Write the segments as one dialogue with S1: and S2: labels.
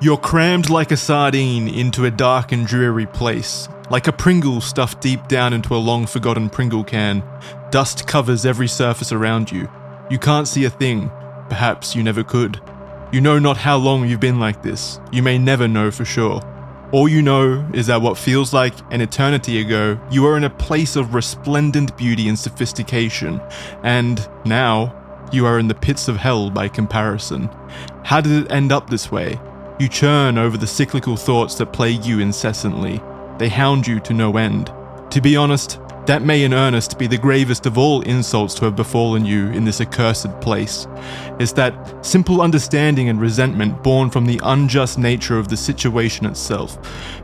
S1: You're crammed like a sardine into a dark and dreary place, like a Pringle stuffed deep down into a long-forgotten Pringle can. Dust covers every surface around you. You can't see a thing. Perhaps you never could. You know not how long you've been like this. You may never know for sure. All you know is that what feels like an eternity ago, you are in a place of resplendent beauty and sophistication, and now you are in the pits of hell by comparison. How did it end up this way? You churn over the cyclical thoughts that plague you incessantly. They hound you to no end. To be honest, that may in earnest be the gravest of all insults to have befallen you in this accursed place. It's that simple understanding and resentment born from the unjust nature of the situation itself.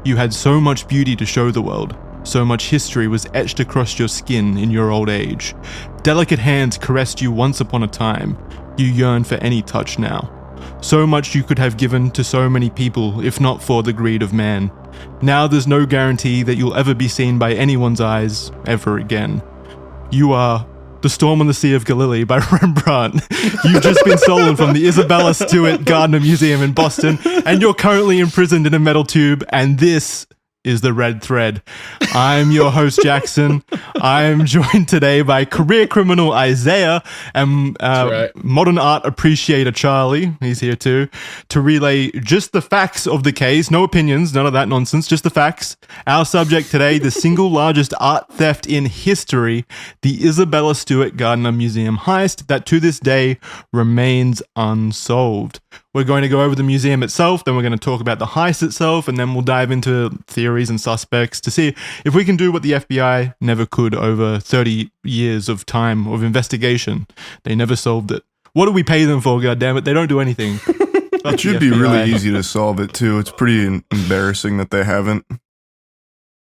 S1: You had so much beauty to show the world. So much history was etched across your skin in your old age. Delicate hands caressed you once upon a time. You yearn for any touch now. So much you could have given to so many people if not for the greed of man. Now there's no guarantee that you'll ever be seen by anyone's eyes ever again. You are The Storm on the Sea of Galilee by Rembrandt. You've just been stolen from the Isabella Stewart Gardner Museum in Boston, and you're currently imprisoned in a metal tube, and this is the red thread. I'm your host, Jackson. I'm joined today by career criminal Isaiah and modern art appreciator Charlie. He's here too, to relay just the facts of the case. No opinions, none of that nonsense, just the facts. Our subject today, the single largest art theft in history, the Isabella Stewart Gardner Museum heist that to this day remains unsolved. We're going to go over the museum itself, then we're going to talk about the heist itself, and then we'll dive into theories and suspects to see if we can do what the FBI never could over 30 years of time of investigation. They never solved it. What do we pay them for, goddammit? They don't do anything.
S2: It should be really easy to solve it, too. It's pretty embarrassing that they haven't.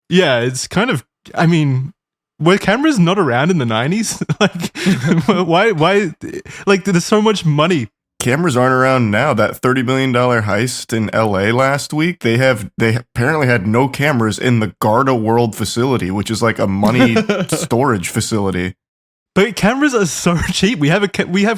S1: Yeah, it's kind of, I mean, were cameras not around in the 90s? Like, why, like, there's so much money.
S2: Cameras aren't around now. That $30 million heist in LA last week, they apparently had no cameras in the Garda World facility, which is like a money storage facility.
S1: But cameras are so cheap. We have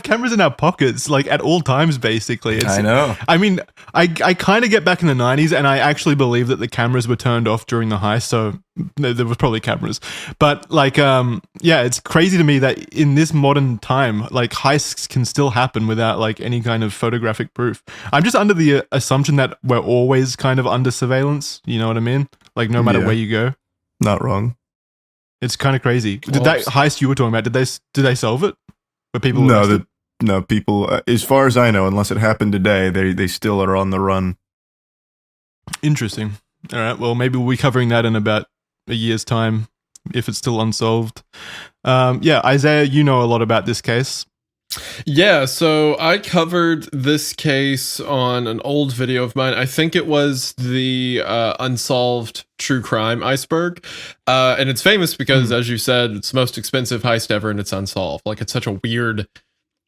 S1: cameras in our pockets, like at all times, basically.
S2: I know.
S1: I mean, I kind of get back in the 90s, and I actually believe that the cameras were turned off during the heist, so there was probably cameras. But like, yeah, it's crazy to me that in this modern time, like heists can still happen without like any kind of photographic proof. I'm just under the assumption that we're always kind of under surveillance. You know what I mean? Like no matter where you go.
S2: Not wrong.
S1: It's kind of crazy. Did that heist you were talking about, did they solve it? Were people
S2: No, people, as far as I know, unless it happened today, they still are on the run.
S1: Interesting. All right, well, maybe we'll be covering that in about a year's time, if it's still unsolved. Yeah, Isaiah, you know a lot about this case.
S3: Yeah, so I covered this case on an old video of mine. I think it was the Unsolved True Crime Iceberg. And it's famous because, as you said, it's the most expensive heist ever and it's unsolved. Like, it's such a weird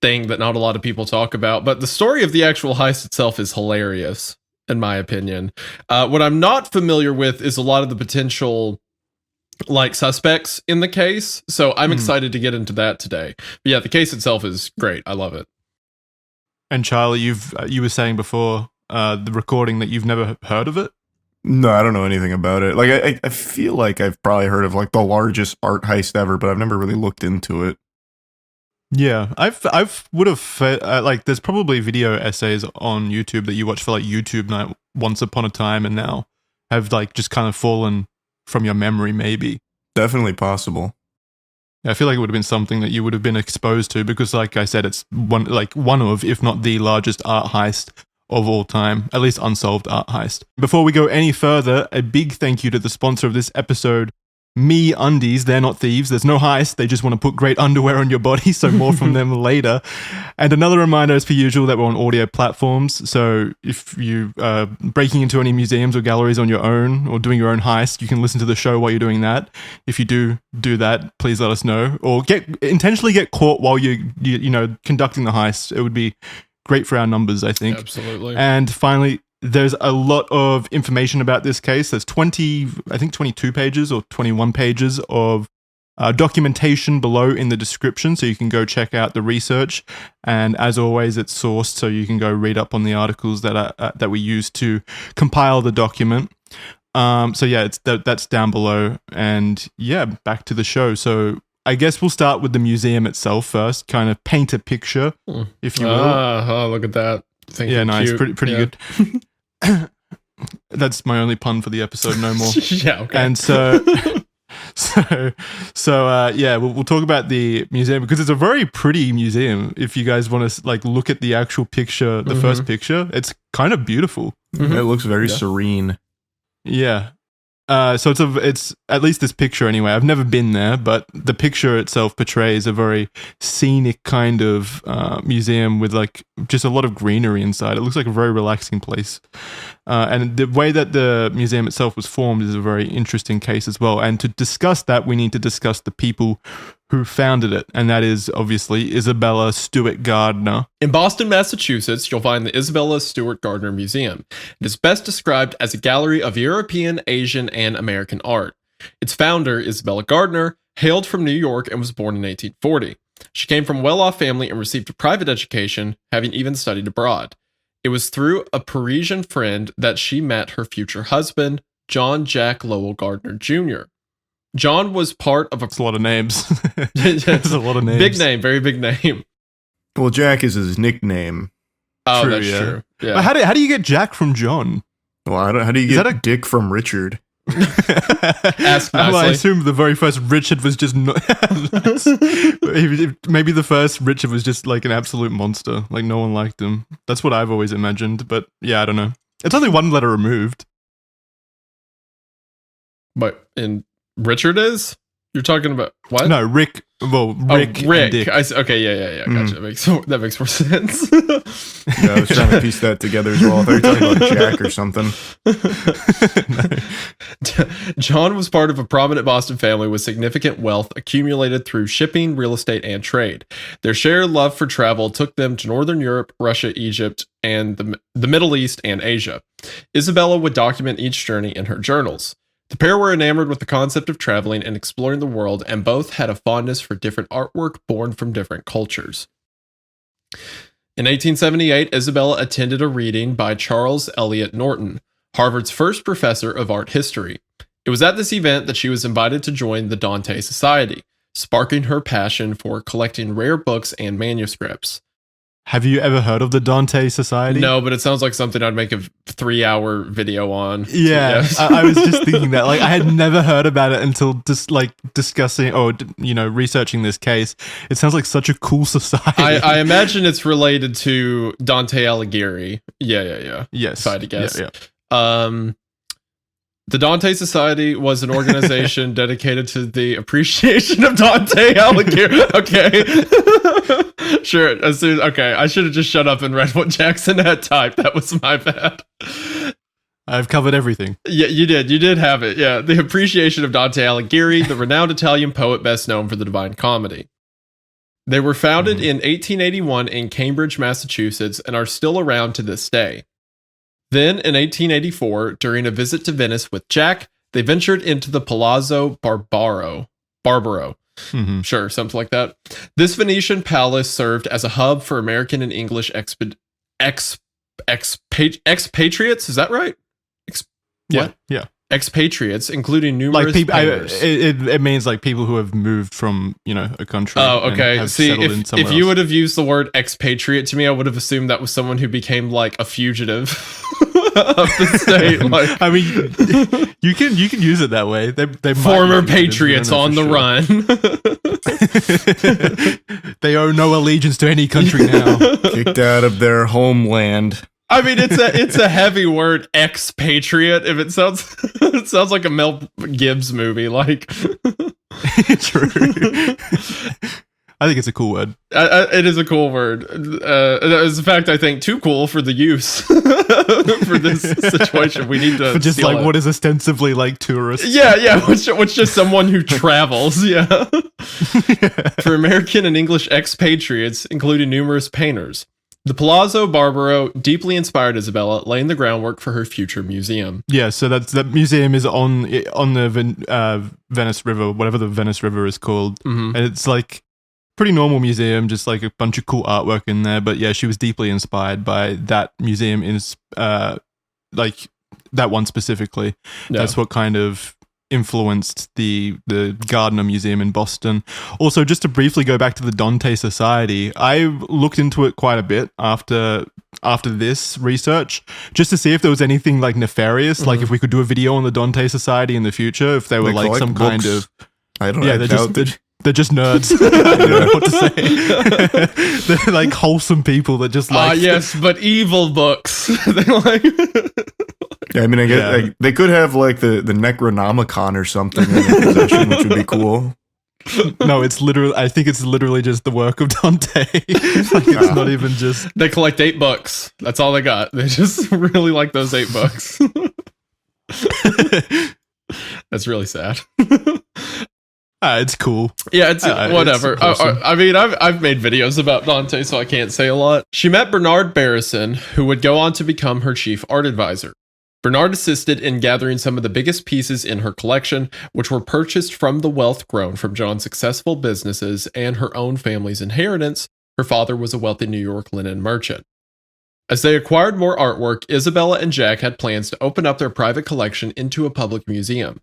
S3: thing that not a lot of people talk about. But the story of the actual heist itself is hilarious, in my opinion. What I'm not familiar with is a lot of the potential like suspects in the case, so I'm excited to get into that today. But yeah, the case itself is great. I love it.
S1: And Charlie, you were saying before the recording that you've never heard of it?
S2: No, I don't know anything about it. Like I feel like I've probably heard of like the largest art heist ever, but I've never really looked into it.
S1: Yeah, I've would have like there's probably video essays on YouTube that you watch for like YouTube Night once upon a time, and now have like just kind of fallen from your memory, maybe.
S2: Definitely possible.
S1: Yeah, I feel like it would have been something that you would have been exposed to because, like I said, it's one of, if not the largest art heist of all time, at least unsolved art heist. Before we go any further, a big thank you to the sponsor of this episode, Me Undies. They're not thieves. There's no heist. They just want to put great underwear on your body, so more from them later. And another reminder, as per usual, that we're on audio platforms. So if you are breaking into any museums or galleries on your own or doing your own heist, you can listen to the show while you're doing that. If you do that, please let us know. Or intentionally get caught while you conducting the heist. It would be great for our numbers, I think.
S3: Absolutely.
S1: And finally, there's a lot of information about this case. There's 22 pages or 21 pages of documentation below in the description, so you can go check out the research. And as always, it's sourced, so you can go read up on the articles that we used to compile the document. So yeah, that's down below. And yeah, back to the show. So I guess we'll start with the museum itself first, kind of paint a picture, if you will.
S3: Oh, look at that.
S1: Yeah, nice, pretty good. That's my only pun for the episode, no more.
S3: Yeah, okay.
S1: And yeah, we'll talk about the museum because it's a very pretty museum. If you guys want to like look at the actual picture, the first picture, it's kind of beautiful.
S2: It looks very serene.
S1: Yeah. So it's at least this picture anyway. I've never been there, but the picture itself portrays a very scenic kind of museum with like just a lot of greenery inside. It looks like a very relaxing place. And the way that the museum itself was formed is a very interesting case as well. And to discuss that, we need to discuss the people who founded it. And that is obviously Isabella Stewart Gardner.
S3: In Boston, Massachusetts, you'll find the Isabella Stewart Gardner Museum. It is best described as a gallery of European, Asian, and American art. Its founder, Isabella Gardner, hailed from New York and was born in 1840. She came from a well-off family and received a private education, having even studied abroad. It was through a Parisian friend that she met her future husband, John Jack Lowell Gardner Jr. John was part of
S1: That's a lot of names. That's a lot of names.
S3: Big name, very big name.
S2: Well, Jack is his nickname.
S3: Oh,
S1: True,
S3: that's
S1: yeah.
S3: true. Yeah.
S1: But how do you get Jack from John?
S2: Well, how do you get Dick from Richard?
S3: Ask
S1: Well, I
S3: nicely.
S1: assume the very first Richard was just maybe the first Richard was just like an absolute monster. Like no one liked him. That's what I've always imagined. But yeah, I don't know. It's only one letter removed.
S3: But in Richard is? You're talking about what?
S1: No, Rick. Well, Rick.
S3: Oh, Rick.
S1: And Dick.
S3: Okay, yeah. Gotcha. That makes more sense.
S2: Yeah, I was trying to piece that together as well. I thought you were talking about Jack or something.
S3: John was part of a prominent Boston family with significant wealth accumulated through shipping, real estate, and trade. Their shared love for travel took them to Northern Europe, Russia, Egypt, and the Middle East and Asia. Isabella would document each journey in her journals. The pair were enamored with the concept of traveling and exploring the world, and both had a fondness for different artwork born from different cultures. In 1878, Isabella attended a reading by Charles Eliot Norton, Harvard's first professor of art history. It was at this event that she was invited to join the Dante Society, sparking her passion for collecting rare books and manuscripts.
S1: Have you ever heard of the Dante Society?
S3: No, but it sounds like something I'd make a 3-hour video on.
S1: Yeah,
S3: Yes.
S1: I was just thinking that. Like, I had never heard about it until just like discussing or researching this case. It sounds like such a cool society.
S3: I imagine it's related to Dante Alighieri. Yeah.
S1: Yes,
S3: If I had to guess.
S1: Yeah.
S3: The Dante Society was an organization dedicated to the appreciation of Dante Alighieri. Okay. Sure. Okay. I should have just shut up and read what Jackson had typed. That was my bad.
S1: I've covered everything.
S3: Yeah, you did. You did have it. Yeah. The appreciation of Dante Alighieri, the renowned Italian poet best known for the Divine Comedy. They were founded in 1881 in Cambridge, Massachusetts, and are still around to this day. Then, in 1884, during a visit to Venice with Jack, they ventured into the Palazzo Barbaro.
S1: Mm-hmm.
S3: Sure, something like that. This Venetian palace served as a hub for American and English expatriates. Is that right?
S1: Yeah.
S3: Expatriates, including numerous
S1: Like people,
S3: painters.
S1: it means like people who have moved from a country.
S3: Oh,
S1: and
S3: okay.
S1: have
S3: See,
S1: settled in
S3: if
S1: somewhere
S3: you
S1: else.
S3: would have used the word expatriate to me, I would have assumed that was someone who became like a fugitive of the state. Like,
S1: I mean, you can use it that way. They might
S3: former
S1: be fugitives, we
S3: patriots
S1: don't know
S3: on
S1: for
S3: the
S1: sure.
S3: run.
S1: They owe no allegiance to any country now.
S2: Kicked out of their homeland.
S3: I mean, it's a heavy word, expatriate. If it sounds like a Mel Gibbs movie, like.
S1: True. I think it's a cool word.
S3: It is a cool word. As a fact, I think too cool for the use for this situation. We need to
S1: For just
S3: steal
S1: like
S3: it.
S1: what is ostensibly like tourists.
S3: Yeah. What's just someone who travels. Yeah. For American and English expatriates, including numerous painters. The Palazzo Barbaro deeply inspired Isabella, laying the groundwork for her future museum.
S1: Yeah, so that museum is on the Venice River, whatever the Venice River is called, and it's like pretty normal museum, just like a bunch of cool artwork in there. But yeah, she was deeply inspired by that museum, like that one specifically.
S3: Yeah.
S1: That's what kind of influenced the Gardner Museum in Boston. Also, just to briefly go back to the Dante Society, I looked into it quite a bit after this research, just to see if there was anything like nefarious, like if we could do a video on the Dante Society in the future, if they were like some kind of,
S2: I don't know.
S1: Yeah, they're just nerds. I don't know what to say. They're like wholesome people that just like
S3: yes, but evil books. They're like
S2: Yeah, I mean, I guess like, they could have like the Necronomicon or something in their possession, which would be cool.
S1: No, it's literally. I think it's literally just the work of Dante. Like, it's not even just.
S3: They collect 8 books. That's all they got. They just really like those 8 books. That's really sad.
S1: It's cool.
S3: Yeah, it's whatever.
S1: It's awesome.
S3: I mean, I've made videos about Dante, so I can't say a lot. She met Bernard Barrison, who would go on to become her chief art advisor. Bernard assisted in gathering some of the biggest pieces in her collection, which were purchased from the wealth grown from John's successful businesses and her own family's inheritance. Her father was a wealthy New York linen merchant. As they acquired more artwork, Isabella and Jack had plans to open up their private collection into a public museum.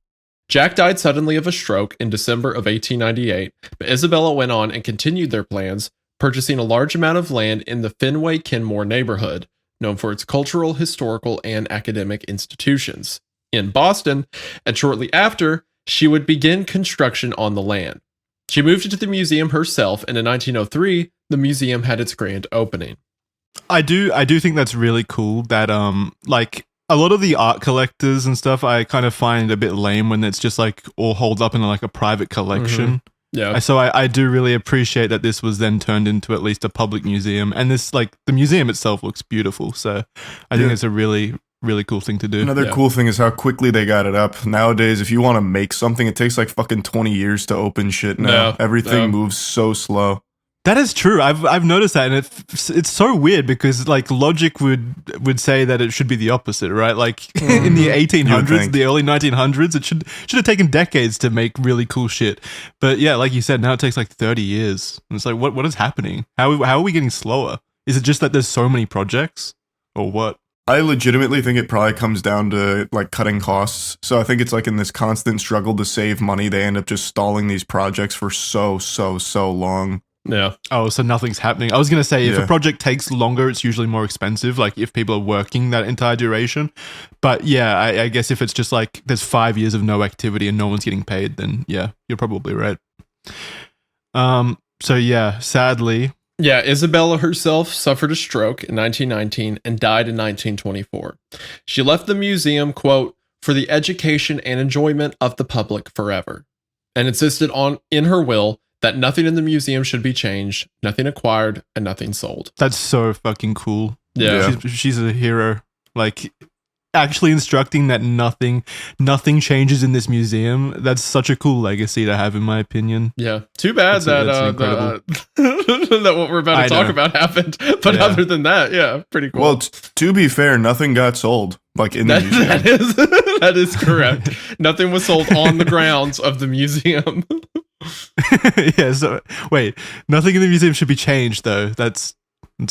S3: Jack died suddenly of a stroke in December of 1898, but Isabella went on and continued their plans, purchasing a large amount of land in the Fenway-Kenmore neighborhood, known for its cultural, historical, and academic institutions, in Boston, and shortly after, she would begin construction on the land. She moved into the museum herself, and in 1903, the museum had its grand opening.
S1: I do think that's really cool that like a lot of the art collectors and stuff I kind of find a bit lame when it's just like all holed up in like a private collection.
S3: Yeah.
S1: So I do really appreciate that this was then turned into at least a public museum, and this like the museum itself looks beautiful. So I think it's a really, really cool thing to do.
S2: Another cool thing is how quickly they got it up. Nowadays, if you want to make something, it takes like fucking 20 years to open shit now. Everything moves so slow.
S1: That is true. I've noticed that, and it's so weird because like logic would say that it should be the opposite, right? Like in the 1800s, the early 1900s, it should have taken decades to make really cool shit. But yeah, like you said, now it takes like 30 years. And it's like, what is happening? How are we getting slower? Is it just that there's so many projects, or what?
S2: I legitimately think it probably comes down to like cutting costs. So I think it's like in this constant struggle to save money, they end up just stalling these projects for so long.
S3: Yeah.
S1: Oh, so nothing's happening. I was going to say, if a project takes longer, it's usually more expensive, like if people are working that entire duration. But yeah, I guess if it's just like there's 5 years of no activity and no one's getting paid, then yeah, you're probably right. So yeah, sadly.
S3: Yeah, Isabella herself suffered a stroke in 1919 and died in 1924. She left the museum, quote, for the education and enjoyment of the public forever, and insisted in her will that nothing in the museum should be changed, nothing acquired, and nothing sold.
S1: That's so fucking cool.
S3: Yeah.
S1: She's a hero. Like, actually instructing that nothing changes in this museum. That's such a cool legacy to have, in my opinion.
S3: Yeah. Too bad that what we're about to talk about happened. But other than that, yeah, pretty cool.
S2: Well, to be fair, nothing got sold. Like in the museum.
S3: That is correct. Nothing was sold on the grounds of the museum.
S1: Yeah, so wait, nothing in the museum should be changed though. It's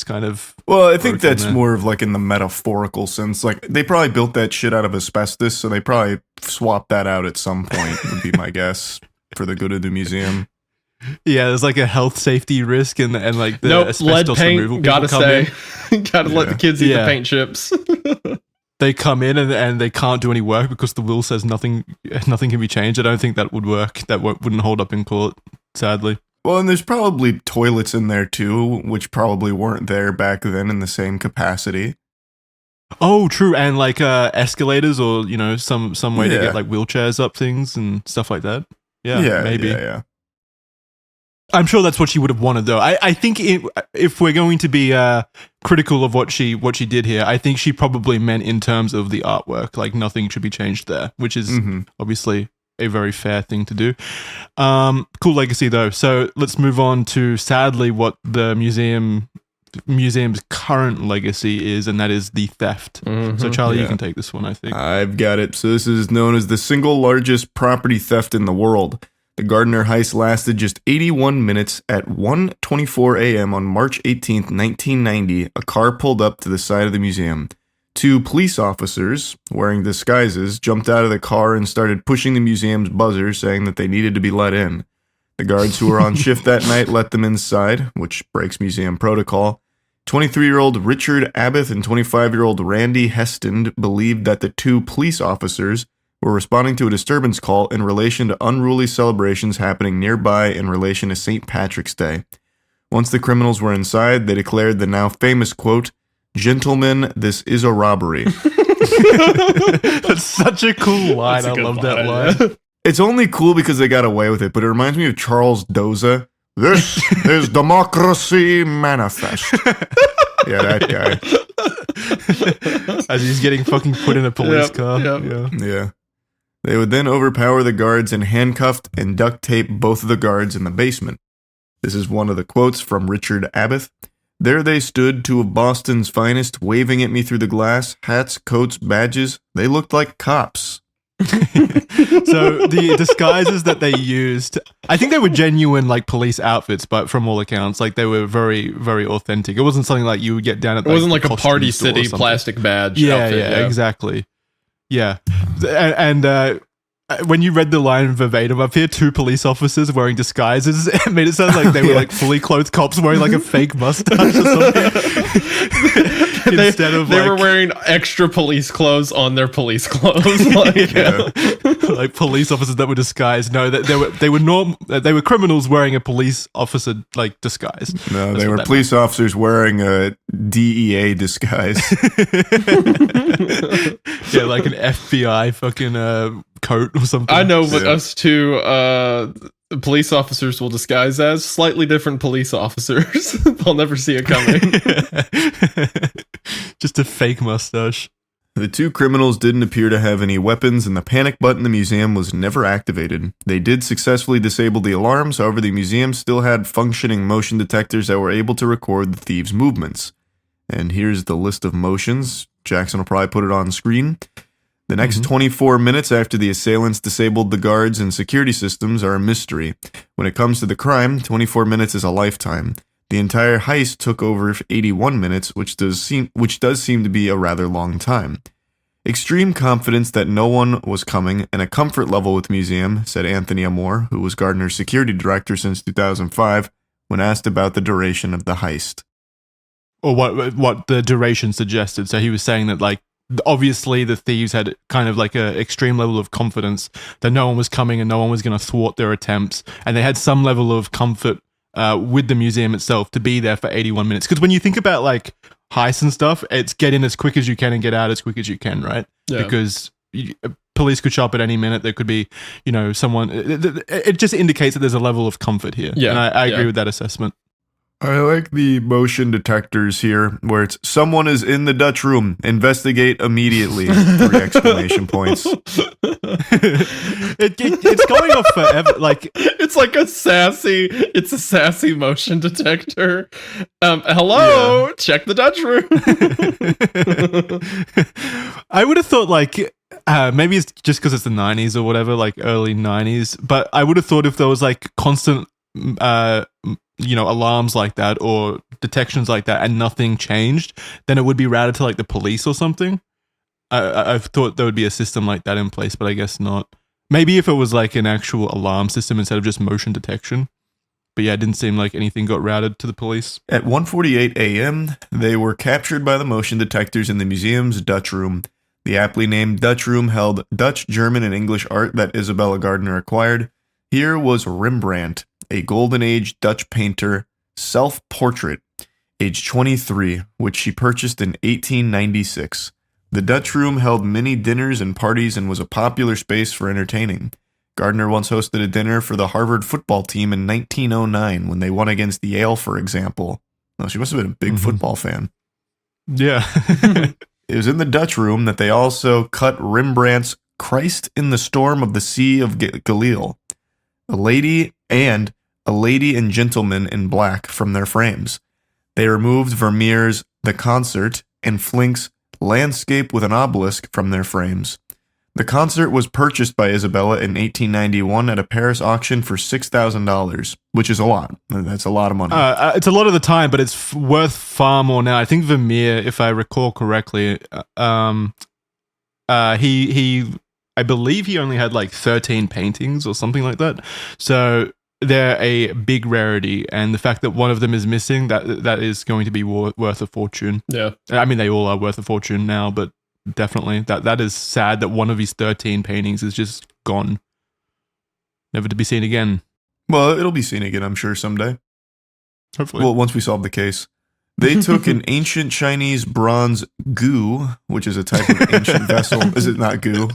S1: kind of,
S2: well, I think that's more of like in the metaphorical sense. Like they probably built that shit out of asbestos, so they probably swapped that out at some point, would be my guess, for the good of the museum.
S1: Yeah, there's like a health safety risk and like the asbestos
S3: lead paint,
S1: removal.
S3: Gotta stay. Gotta let the kids eat the paint chips.
S1: They come in and they can't do any work because the will says nothing can be changed. I don't think that would work. That wouldn't hold up in court, sadly.
S2: Well, and there's probably toilets in there too, which probably weren't there back then in the same capacity.
S1: Oh, true. And like escalators or, some way to get like wheelchairs up things and stuff like that. Yeah, maybe.
S2: Yeah.
S1: I'm sure that's what she would have wanted, though. I think if we're going to be critical of what she did here, I think she probably meant in terms of the artwork, like nothing should be changed there, which is obviously a very fair thing to do. Cool legacy, though. So let's move on to, sadly, what the museum museum's current legacy is, and that is the theft. So Charlie, you can take this one, I think.
S2: I've got it. So this is known as the single largest property theft in the world. The Gardner heist lasted just 81 minutes. At 1:24 a.m. on March 18th, 1990, a car pulled up to the side of the museum. 2 police officers, wearing disguises, jumped out of the car and started pushing the museum's buzzer, saying that they needed to be let in. The guards who were on shift that night let them inside, which breaks museum protocol. 23-year-old Richard Abbott and 25-year-old Randy Heston believed that the 2 police officers were responding to a disturbance call in relation to unruly celebrations happening nearby in relation to St. Patrick's Day. Once the criminals were inside, they declared the now famous quote, "Gentlemen, this is a robbery."
S1: That's such a cool line. I love that line.
S2: It's only cool because they got away with it, but it reminds me of Charles Doza. This is Democracy Manifest. Yeah, that
S1: guy. As he's getting fucking put in a police car.
S2: Yeah. They would then overpower the guards and handcuffed and duct tape both of the guards in the basement. This is one of the quotes from Richard Abbott. "There they stood, 2 of Boston's finest, waving at me through the glass, hats, coats, badges. They looked like cops."
S1: So the disguises that they used, I think they were genuine like police outfits, but from all accounts, like they were very, very authentic. It wasn't something like you would get down at.
S3: It wasn't like a Party City plastic badge.
S1: Yeah, exactly. Yeah, and when you read the line verbatim up here, 2 police officers wearing disguises, it made it sound like they were like fully clothed cops wearing like a fake mustache or something.
S3: They were wearing extra police clothes on their police clothes,
S1: like police officers that were disguised. No, that they were criminals wearing a police officer like disguise.
S2: No, they were police officers wearing a DEA disguise.
S1: Yeah, like an FBI fucking coat or something.
S3: I know what us 2 police officers will disguise as slightly different police officers. They'll never see it coming.
S1: Just a fake mustache.
S2: The 2 criminals didn't appear to have any weapons, and the panic button in the museum was never activated. They did successfully disable the alarms, however the museum still had functioning motion detectors that were able to record the thieves' movements. And here's the list of motions. Jackson will probably put it on screen. The next 24 minutes after the assailants disabled the guards and security systems are a mystery. When it comes to the crime, 24 minutes is a lifetime. The entire heist took over 81 minutes, which does seem to be a rather long time. Extreme confidence that no one was coming and a comfort level with the museum, said Anthony Amore, who was Gardner's security director since 2005, when asked about the duration of the heist.
S1: Or what the duration suggested. So he was saying that like obviously the thieves had kind of like a extreme level of confidence that no one was coming and no one was going to thwart their attempts, and they had some level of comfort with the museum itself to be there for 81 minutes. Because when you think about like heists and stuff, it's get in as quick as you can and get out as quick as you can, right?
S3: Yeah.
S1: Because police could show up at any minute. There could be, someone. It just indicates that there's a level of comfort here.
S3: Yeah,
S1: and I agree with that assessment.
S2: I like the motion detectors here, where it's someone is in the Dutch room. Investigate immediately! 3 exclamation points.
S1: It's going off forever. Like
S3: it's like a sassy motion detector. Hello, check the Dutch room.
S1: I would have thought like maybe it's just because it's the 90s or whatever, like early 90s. But I would have thought if there was like constant alarms like that or detections like that and nothing changed, then it would be routed to like the police or something. I've thought there would be a system like that in place, but I guess not. Maybe if it was like an actual alarm system instead of just motion detection. But yeah, it didn't seem like anything got routed to the police.
S2: At 1:48 a.m., they were captured by the motion detectors in the museum's Dutch room. The aptly named Dutch room held Dutch, German, and English art that Isabella Gardner acquired. Here was Rembrandt, a Golden Age Dutch painter, self-portrait, age 23, which she purchased in 1896. The Dutch room held many dinners and parties and was a popular space for entertaining. Gardner once hosted a dinner for the Harvard football team in 1909 when they won against Yale, for example. Well, she must have been a big football fan.
S1: Yeah.
S2: It was in the Dutch room that they also cut Rembrandt's Christ in the Storm of the Sea of Galileo, a lady and gentleman in black from their frames. They removed Vermeer's The Concert and Flink's Landscape with an Obelisk from their frames. The concert was purchased by Isabella in 1891 at a Paris auction for $6,000, which is a lot. That's a lot of money.
S1: It's a lot of the time, but it's worth far more now. I think Vermeer, if I recall correctly, I believe he only had like 13 paintings or something like that. So they're a big rarity, and the fact that one of them is missing, that is going to be worth a fortune.
S3: Yeah.
S1: I mean, they all are worth a fortune now, but definitely that is sad that one of his 13 paintings is just gone, never to be seen again.
S2: Well, it'll be seen again, I'm sure, someday.
S1: Hopefully.
S2: Well, once we solve the case. They took an ancient Chinese bronze gu, which is a type of ancient vessel. Is it not gu?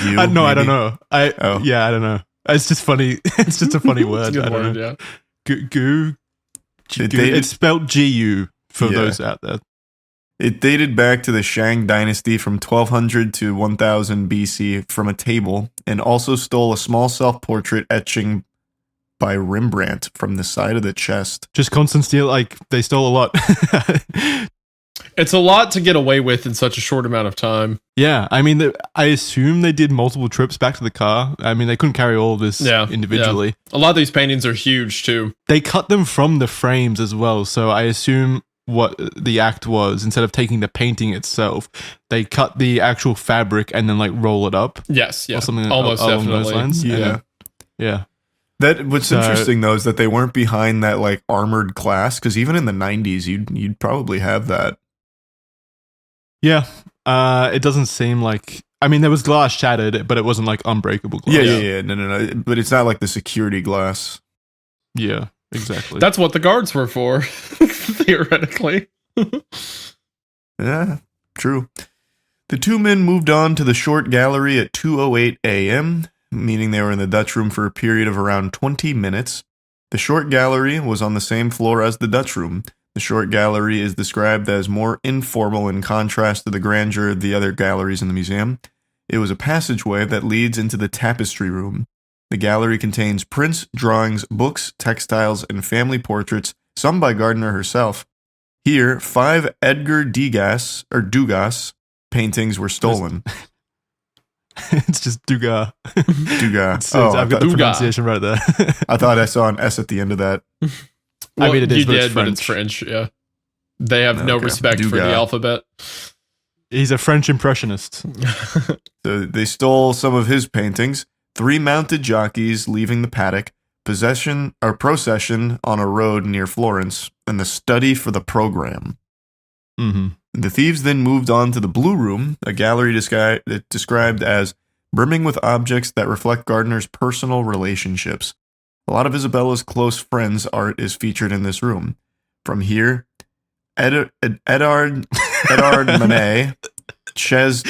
S1: No, I don't know. Yeah, I don't know. It's just funny. It's just a funny word.
S3: It's a good
S1: I don't
S3: word,
S1: know.
S3: yeah.
S1: Gu. It's spelled Gu for those out there.
S2: It dated back to the Shang dynasty from 1200 to 1000 BC from a table, and also stole a small self-portrait etching by Rembrandt from the side of the chest.
S1: Just constant steal, like they stole a lot.
S3: It's a lot to get away with in such a short amount of time.
S1: Yeah, I mean, I assume they did multiple trips back to the car. I mean, they couldn't carry all of this individually.
S3: Yeah. A lot of these paintings are huge too.
S1: They cut them from the frames as well, so I assume what the act was, instead of taking the painting itself, they cut the actual fabric and then like roll it up.
S3: Yes, yeah,
S1: or something
S3: almost
S1: along
S3: definitely.
S1: those lines. Yeah.
S2: What's interesting though is that they weren't behind that like armored glass, because even in the 90s, you'd probably have that.
S1: Yeah, it doesn't seem like. I mean, there was glass shattered, but it wasn't like unbreakable glass.
S2: Yeah. No. But it's not like the security glass.
S1: Yeah, exactly.
S3: That's what the guards were for, theoretically.
S2: Yeah, true. The two men moved on to the short gallery at 2:08 a.m., meaning they were in the Dutch room for a period of around 20 minutes. The short gallery was on the same floor as the Dutch room. The short gallery is described as more informal in contrast to the grandeur of the other galleries in the museum. It was a passageway that leads into the tapestry room. The gallery contains prints, drawings, books, textiles, and family portraits, some by Gardner herself. Here, 5 Edgar Degas paintings were stolen.
S1: It's just Degas.
S2: Degas.
S1: I've got the pronunciation right there.
S2: I thought I saw an S at the end of that.
S3: Well,
S1: I mean, it is,
S3: you did,
S1: but
S3: but it's French. Yeah, they have no respect for the alphabet.
S1: He's a French impressionist.
S2: So they stole some of his paintings. 3 mounted jockeys leaving the paddock, procession on a road near Florence, and the study for the program.
S1: Mm-hmm.
S2: The thieves then moved on to the Blue Room, a gallery described as brimming with objects that reflect Gardner's personal relationships. A lot of Isabella's close friends' art is featured in this room. From here, Edard Monet, Edard Monet's Chez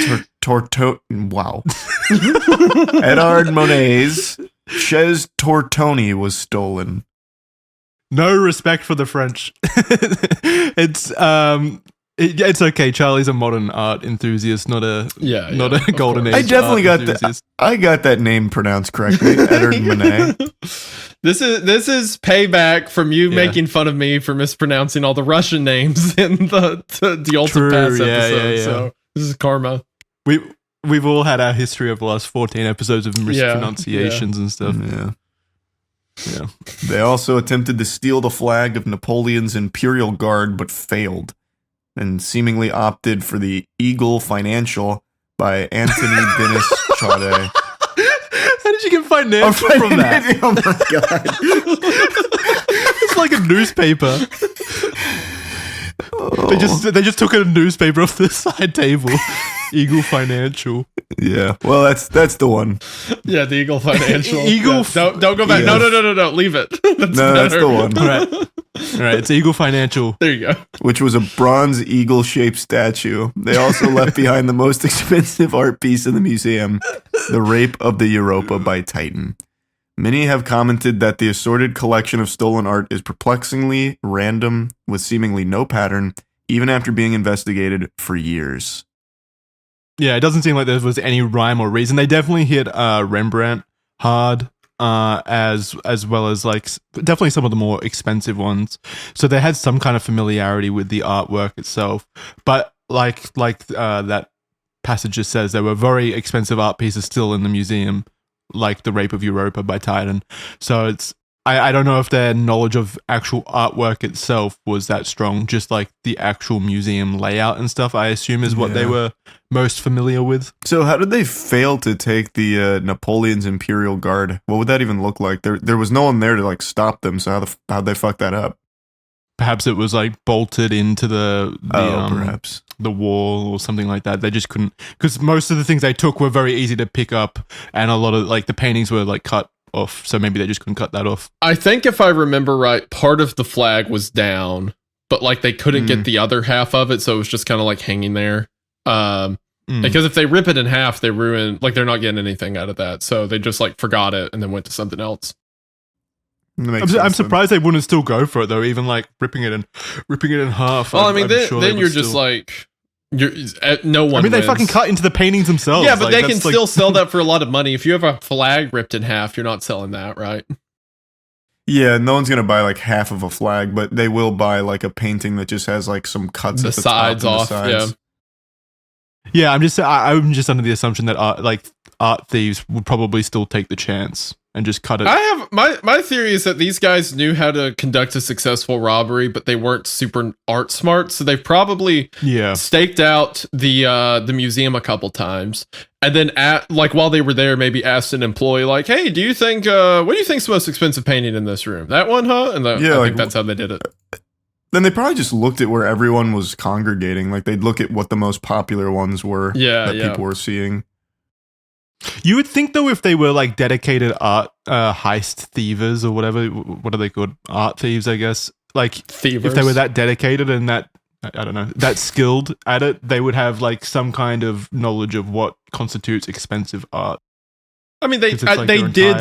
S2: Tortoni was stolen.
S1: No respect for the French. It's okay. Charlie's a modern art enthusiast, not a golden age.
S2: I definitely got that. I got that name pronounced correctly. Edard Monet.
S3: This is payback from you making fun of me for mispronouncing all the Russian names in the Ultimate Pass episode.
S1: Yeah.
S3: So this is karma.
S1: We've all had our history of the last 14 episodes of mispronunciations and stuff. Yeah.
S2: They also attempted to steal the flag of Napoleon's Imperial Guard, but failed, and seemingly opted for the Eagle Financial by Anthony Dennis Chaudet.
S1: How did you get financial from that?
S2: Oh my god.
S1: It's like a newspaper. They just took a newspaper off the side table. Eagle Financial.
S2: Yeah. Well, that's the one.
S3: Yeah, the Eagle Financial.
S1: Eagle.
S3: Don't go back.
S2: Yeah.
S3: No. Leave it.
S2: That's the one.
S1: All right. It's Eagle Financial.
S3: There you go.
S2: Which was a bronze eagle-shaped statue. They also left behind the most expensive art piece in the museum, The Rape of the Europa by Titan. Many have commented that the assorted collection of stolen art is perplexingly random, with seemingly no pattern, even after being investigated for years.
S1: Yeah, it doesn't seem like there was any rhyme or reason. They definitely hit Rembrandt hard as well as like definitely some of the more expensive ones. So they had some kind of familiarity with the artwork itself. But like that passage just says, there were very expensive art pieces still in the museum, like The Rape of Europa by Titan. So it's I don't know if their knowledge of actual artwork itself was that strong, just like the actual museum layout and stuff, I assume is what they were most familiar with.
S2: So how did they fail to take the Napoleon's Imperial Guard? What would that even look like? There was no one there to like stop them, so how'd they fuck that up?
S1: Perhaps it was like bolted into
S2: perhaps
S1: the wall or something like that. They just couldn't, because most of the things they took were very easy to pick up, and a lot of like the paintings were like cut off, so maybe they just couldn't cut that off.
S3: I think if I remember right, part of the flag was down, but like they couldn't get the other half of it, so it was just kind of like hanging there. Because if they rip it in half, they ruin, like they're not getting anything out of that, so they just like forgot it and then went to something else.
S1: I'm surprised they wouldn't still go for it though, even like ripping it in half.
S3: Well, then you're just like, you're no one.
S1: They fucking cut into the paintings themselves.
S3: Yeah, but like, they can still sell that for a lot of money. If you have a flag ripped in half, you're not selling that, right?
S2: Yeah, no one's gonna buy like half of a flag, but they will buy like a painting that just has like some cuts
S3: the
S2: at the
S3: sides
S2: top
S3: off.
S2: the sides.
S1: Yeah, I'm just under the assumption that art thieves would probably still take the chance and just cut it.
S3: I have my theory is that these guys knew how to conduct a successful robbery, but they weren't super art smart, so they've probably staked out the museum a couple times, and then while they were there, maybe asked an employee like, "Hey, do you think what do you think's the most expensive painting in this room? That one, huh?" And I think that's how they did it.
S2: Then they probably just looked at where everyone was congregating. Like they'd look at what the most popular ones were that people were seeing.
S1: You would think though, if they were like dedicated art heist thievers or whatever, what are they called? Art thieves, I guess. Like thievers. If they were that dedicated and that, I don't know, that skilled at it, they would have like some kind of knowledge of what constitutes expensive art.
S3: I mean, they did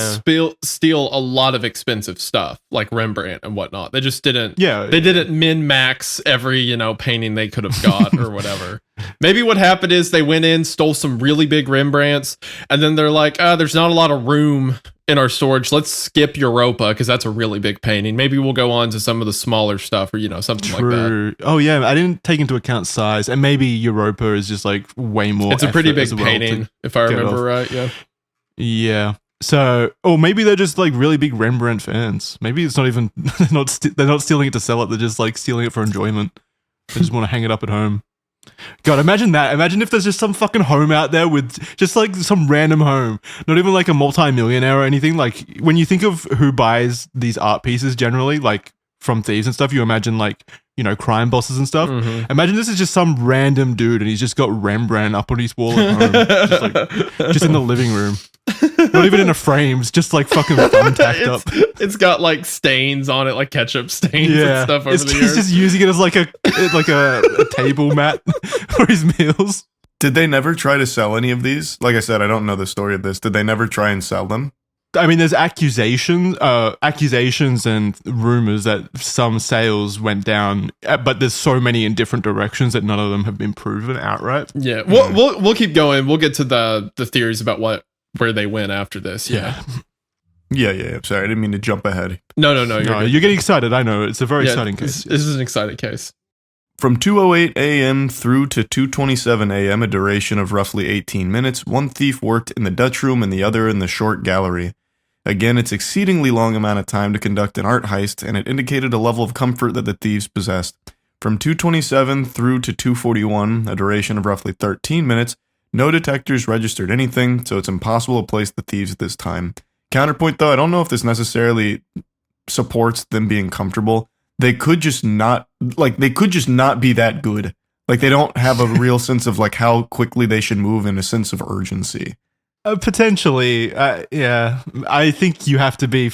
S3: steal a lot of expensive stuff, like Rembrandt and whatnot. They just didn't. They didn't min-max every painting they could have got or whatever. Maybe what happened is they went in, stole some really big Rembrandts, and then they're like, there's not a lot of room in our storage. Let's skip Europa because that's a really big painting. Maybe we'll go on to some of the smaller stuff or something like that.
S1: Oh yeah, I didn't take into account size, and maybe Europa is just like way more.
S3: It's a pretty big painting, if I remember right. Yeah.
S1: Yeah. So, or maybe they're just like really big Rembrandt fans. Maybe it's not even they're not stealing it to sell it. They're just like stealing it for enjoyment. They just want to hang it up at home. God, imagine that. Imagine if there's just some fucking home out there with just like some random home, not even like a multi-millionaire or anything. Like when you think of who buys these art pieces generally, like from thieves and stuff, you imagine like, crime bosses and stuff. Mm-hmm. Imagine this is just some random dude and he's just got Rembrandt up on his wall at home, just in the living room. Not even in a frame, it's just like fucking thumbtacked up.
S3: It's got like stains on it, like ketchup stains and stuff over the years.
S1: He's just using it as like a table mat for his meals.
S2: Did they never try to sell any of these? Like I said, I don't know the story of this. Did they never try and sell them?
S1: I mean, there's accusations and rumors that some sales went down, but there's so many in different directions that none of them have been proven outright.
S3: Yeah, we'll keep going. We'll get to the theories about where they went after this. Yeah.
S2: Sorry, I didn't mean to jump ahead.
S3: No.
S1: You're getting excited. I know it's a very exciting case.
S3: This is an exciting case.
S2: From 2:08 a.m. through to 2:27 a.m., a duration of roughly 18 minutes, one thief worked in the Dutch room and the other in the short gallery. Again, it's exceedingly long amount of time to conduct an art heist, and it indicated a level of comfort that the thieves possessed. From 2:27 through to 2:41, a duration of roughly 13 minutes, no detectors registered anything, so it's impossible to place the thieves at this time. Counterpoint, though, I don't know if this necessarily supports them being comfortable. They could just not be that good. Like, they don't have a real sense of like how quickly they should move and a sense of urgency.
S1: Potentially, yeah. I think you have to be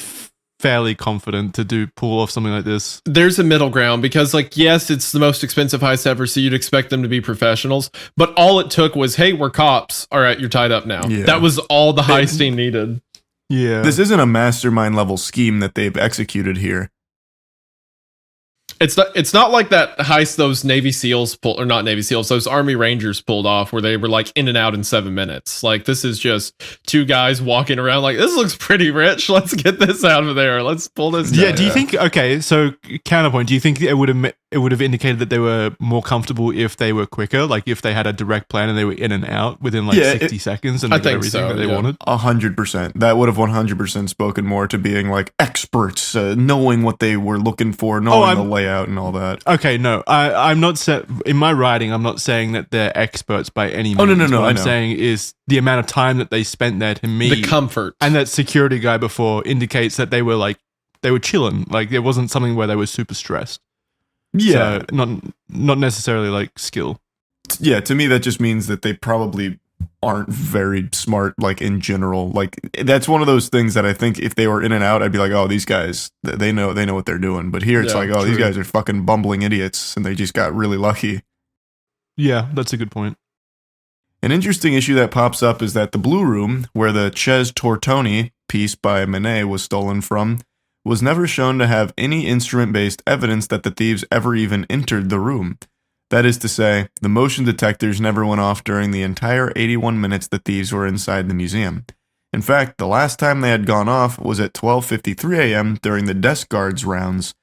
S1: fairly confident to pull off something like this.
S3: There's a middle ground because, like, yes, it's the most expensive heist ever, so you'd expect them to be professionals. But all it took was, hey, we're cops. All right, you're tied up now. Yeah. That was all the heisting needed.
S1: Yeah.
S2: This isn't a mastermind level scheme that they've executed here.
S3: It's not like that heist those Navy SEALs or not Navy SEALs, those Army Rangers pulled off where they were like in and out in 7 minutes. Like this is just two guys walking around like this looks pretty rich. Let's get this out of there. Let's pull this down.
S1: Yeah, do you think so counterpoint, do you think it would have indicated that they were more comfortable if they were quicker, like if they had a direct plan and they were in and out within like 60 seconds and they got everything that they wanted?
S2: 100%. That would have 100% spoken more to being like experts, knowing what they were looking for, knowing the layout and all that.
S1: Okay, no, I'm not in my writing. I'm not saying that they're experts by any means.
S2: No.
S1: What I'm saying is the amount of time that they spent there to me,
S3: the comfort,
S1: and that security guy before indicates that they were chilling. Like it wasn't something where they were super stressed.
S2: Yeah,
S1: so not necessarily like skill.
S2: Yeah, to me that just means that they probably aren't very smart, like in general. Like that's one of those things that I think if they were in and out, I'd be like, oh, these guys, they know what they're doing. But here it's like, oh, true. These guys are fucking bumbling idiots, and they just got really lucky.
S1: Yeah, that's a good point.
S2: An interesting issue that pops up is that the Blue Room, where the Ches Tortoni piece by Manet was stolen from, was never shown to have any instrument-based evidence that the thieves ever even entered the room. That is to say, the motion detectors never went off during the entire 81 minutes the thieves were inside the museum. In fact, the last time they had gone off was at 12:53 a.m. during the desk guards rounds.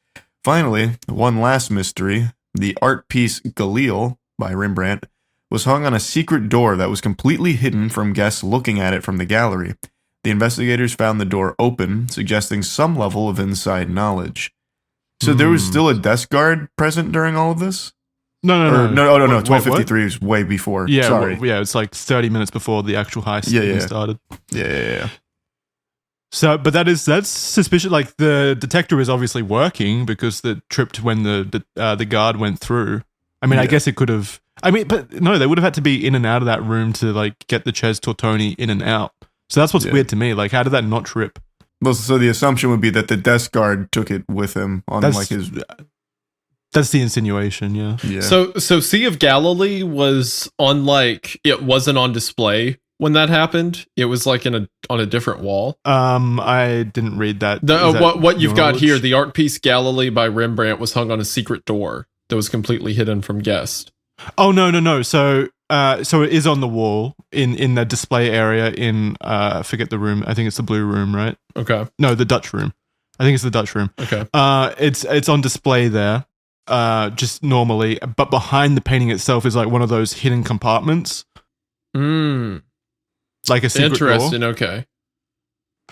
S2: Finally, one last mystery, the art piece Galileo by Rembrandt was hung on a secret door that was completely hidden from guests looking at it from the gallery. The investigators found the door open, suggesting some level of inside knowledge. So there was still a desk guard present during all of this?
S1: No.
S2: 12:53 is way before.
S1: Yeah,
S2: sorry.
S1: It's like 30 minutes before the actual heist started.
S2: Yeah.
S1: So, but that's suspicious. Like the detector is obviously working because it tripped when the guard went through. I mean, I guess it could have. I mean, but no, they would have had to be in and out of that room to like get the Ches Tortoni in and out. So that's what's weird to me. Like, how did that not trip?
S2: Well, so the assumption would be that the desk guard took it with him on his.
S1: That's the insinuation, yeah.
S3: So Sea of Galilee was on it wasn't on display when that happened. It was like on a different wall.
S1: I didn't read that.
S3: What you've got here, the art piece Galilee by Rembrandt was hung on a secret door that was completely hidden from guests.
S1: Oh no. So it is on the wall in the display area in forget the room. I think it's the blue room, right?
S3: Okay.
S1: No, the Dutch room. I think it's the Dutch room.
S3: Okay.
S1: It's on display there. Just normally, but behind the painting itself is like one of those hidden compartments. Like a secret
S3: Interesting,
S1: door.
S3: Okay.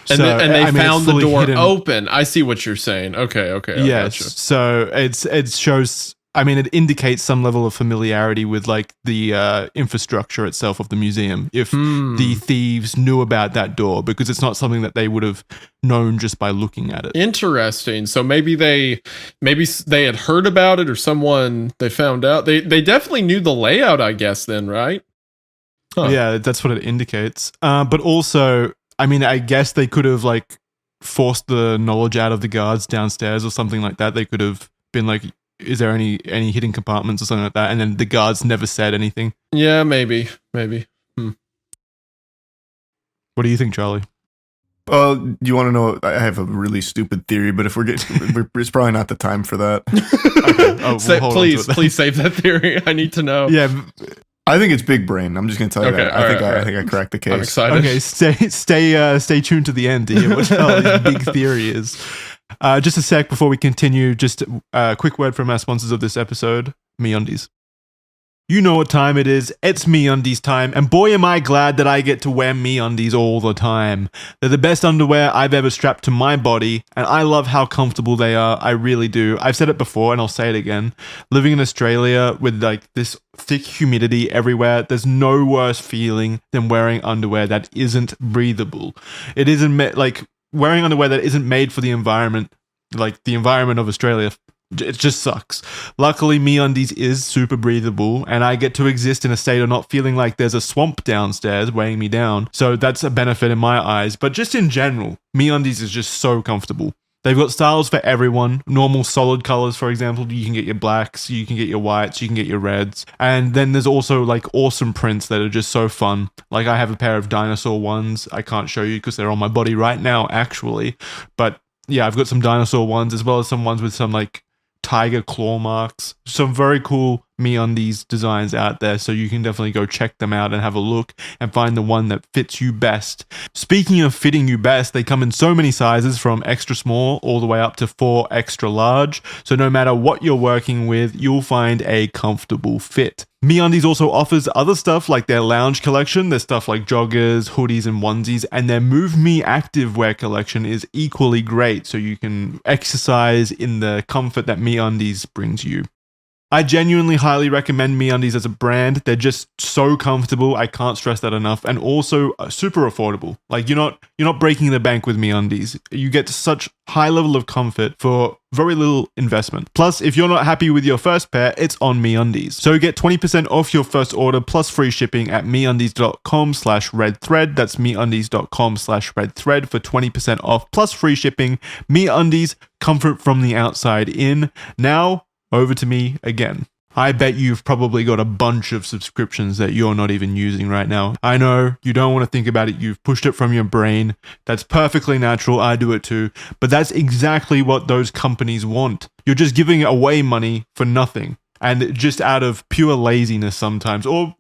S3: And they found the door open. I see what you're saying. Okay.
S1: Yes. Gotcha. So it shows. I mean, it indicates some level of familiarity with like the infrastructure itself of the museum. If the thieves knew about that door, because it's not something that they would have known just by looking at it.
S3: Interesting. So maybe they had heard about it, or someone they found out. They definitely knew the layout, I guess. Then, right?
S1: Huh. Yeah, that's what it indicates. But also, I mean, I guess they could have like forced the knowledge out of the guards downstairs or something like that. They could have been like, is there any hidden compartments or something like that? And then the guards never said anything.
S3: Yeah, maybe.
S1: What do you think, Charlie?
S2: You want to know? I have a really stupid theory, but if it's probably not the time for that.
S1: Okay.
S3: Please save that theory. I need to know.
S1: Yeah.
S2: I think it's big brain. I'm just going to tell you that. I think I cracked the case.
S3: I'm excited.
S1: Okay, stay tuned to the end to hear what Charlie's big theory is. Just a sec before we continue, just a quick word from our sponsors of this episode, MeUndies. You know what time it is. It's MeUndies time, and boy am I glad that I get to wear MeUndies all the time. They're the best underwear I've ever strapped to my body, and I love how comfortable they are. I really do. I've said it before, and I'll say it again. Living in Australia with like this thick humidity everywhere, there's no worse feeling than wearing underwear that isn't breathable. It isn't wearing underwear that isn't made for the environment, like the environment of Australia. It just sucks. Luckily, MeUndies is super breathable, and I get to exist in a state of not feeling like there's a swamp downstairs weighing me down. So that's a benefit in my eyes. But just in general, MeUndies is just so comfortable. They've got styles for everyone. Normal solid colors, for example. You can get your blacks, you can get your whites, you can get your reds. And then there's also like awesome prints that are just so fun. Like I have a pair of dinosaur ones. I can't show you because they're on my body right now, actually. But yeah, I've got some dinosaur ones as well as some ones with some like tiger claw marks. Some very cool MeUndies designs out there, so you can definitely go check them out and have a look and find the one that fits you best. Speaking of fitting you best, they come in so many sizes from extra small all the way up to 4 extra large, so no matter what you're working with, you'll find a comfortable fit. MeUndies also offers other stuff like their lounge collection, their stuff like joggers, hoodies, and onesies, and their Move Me activewear collection is equally great, so you can exercise in the comfort that MeUndies brings you. I genuinely highly recommend MeUndies as a brand. They're just so comfortable. I can't stress that enough, and also super affordable. Like you're not breaking the bank with MeUndies. You get such high level of comfort for very little investment. Plus, if you're not happy with your first pair, it's on MeUndies. So get 20% off your first order plus free shipping at MeUndies.com/redthread. That's MeUndies.com/redthread for 20% off plus free shipping. MeUndies, comfort from the outside in. Now, over to me again. I bet you've probably got a bunch of subscriptions that you're not even using right now. I know you don't want to think about it. You've pushed it from your brain. That's perfectly natural. I do it too. But that's exactly what those companies want. You're just giving away money for nothing. And just out of pure laziness sometimes, or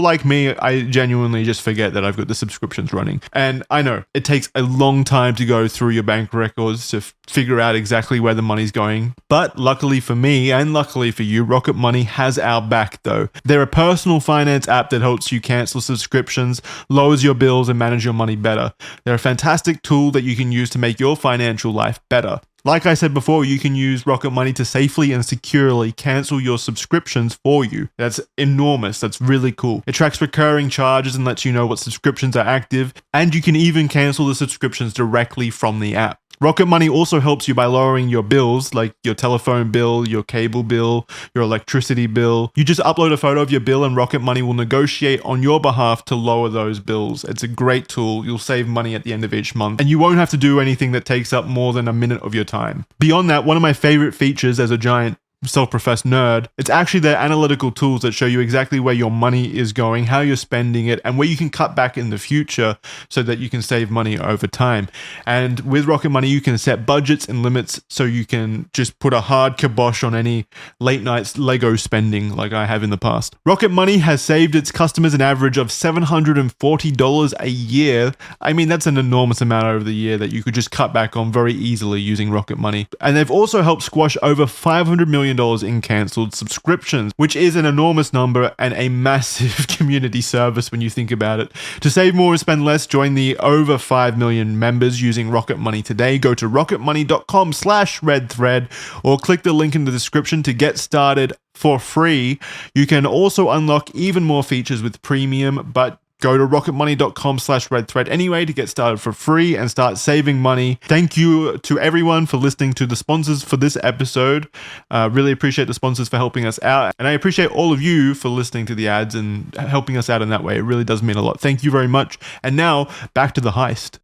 S1: like me, I genuinely just forget that I've got the subscriptions running. And I know it takes a long time to go through your bank records to figure out exactly where the money's going. But luckily for me and luckily for you, Rocket Money has our back though. They're a personal finance app that helps you cancel subscriptions, lowers your bills, and manage your money better. They're a fantastic tool that you can use to make your financial life better. Like I said before, you can use Rocket Money to safely and securely cancel your subscriptions for you. That's enormous. That's really cool. It tracks recurring charges and lets you know what subscriptions are active, and you can even cancel the subscriptions directly from the app. Rocket Money also helps you by lowering your bills, like your telephone bill, your cable bill, your electricity bill. You just upload a photo of your bill and Rocket Money will negotiate on your behalf to lower those bills. It's a great tool. You'll save money at the end of each month, and you won't have to do anything that takes up more than a minute of your time. Beyond that, one of my favorite features as a giant self-professed nerd, it's actually their analytical tools that show you exactly where your money is going, how you're spending it, and where you can cut back in the future so that you can save money over time. And with Rocket Money, you can set budgets and limits so you can just put a hard kibosh on any late nights Lego spending like I have in the past. Rocket Money has saved its customers an average of $740 a year. I mean, that's an enormous amount over the year that you could just cut back on very easily using Rocket Money. And they've also helped squash over $500 million in cancelled subscriptions, which is an enormous number and a massive community service when you think about it. To save more and spend less, join the over 5 million members using Rocket Money today. Go to rocketmoney.com/redthread or click the link in the description to get started for free. You can also unlock even more features with premium, but go to rocketmoney.com/redthread anyway to get started for free and start saving money. Thank you to everyone for listening to the sponsors for this episode. Really appreciate the sponsors for helping us out. And I appreciate all of you for listening to the ads and helping us out in that way. It really does mean a lot. Thank you very much. And now back to the heist.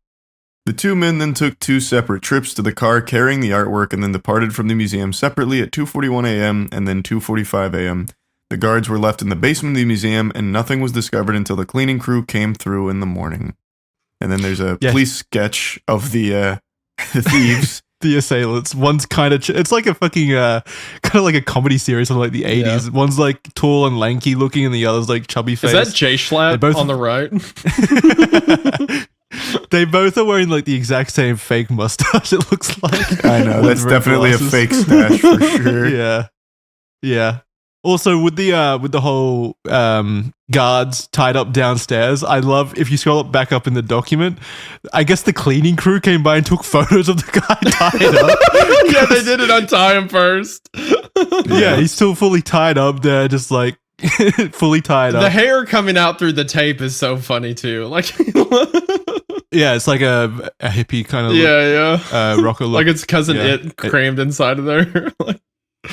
S2: The two men then took 2 separate trips to the car carrying the artwork and then departed from the museum separately at 2:41 a.m. and then 2:45 a.m. The guards were left in the basement of the museum, and nothing was discovered until the cleaning crew came through in the morning. And then there's a police sketch of the thieves.
S1: The assailants. One's kind of, it's like a fucking, kind of like a comedy series from like the 80s. Yeah. One's like tall and lanky looking, and the other's like chubby face.
S3: Is that Jay Schlatt both on the right?
S1: They both are wearing like the exact same fake mustache, it looks like.
S2: I know, that's definitely glasses. A fake stash for sure.
S1: Yeah. Also, with the whole guards tied up downstairs, I love, if you scroll back up in the document, I guess the cleaning crew came by and took photos of the guy tied up.
S3: Yeah, they didn't untie him first.
S1: Yeah, he's still fully tied up there, just like fully tied up.
S3: The hair coming out through the tape is so funny too. Like,
S1: yeah, it's like a hippie kind of rocker look.
S3: Like it's cousin It crammed inside of there. Like,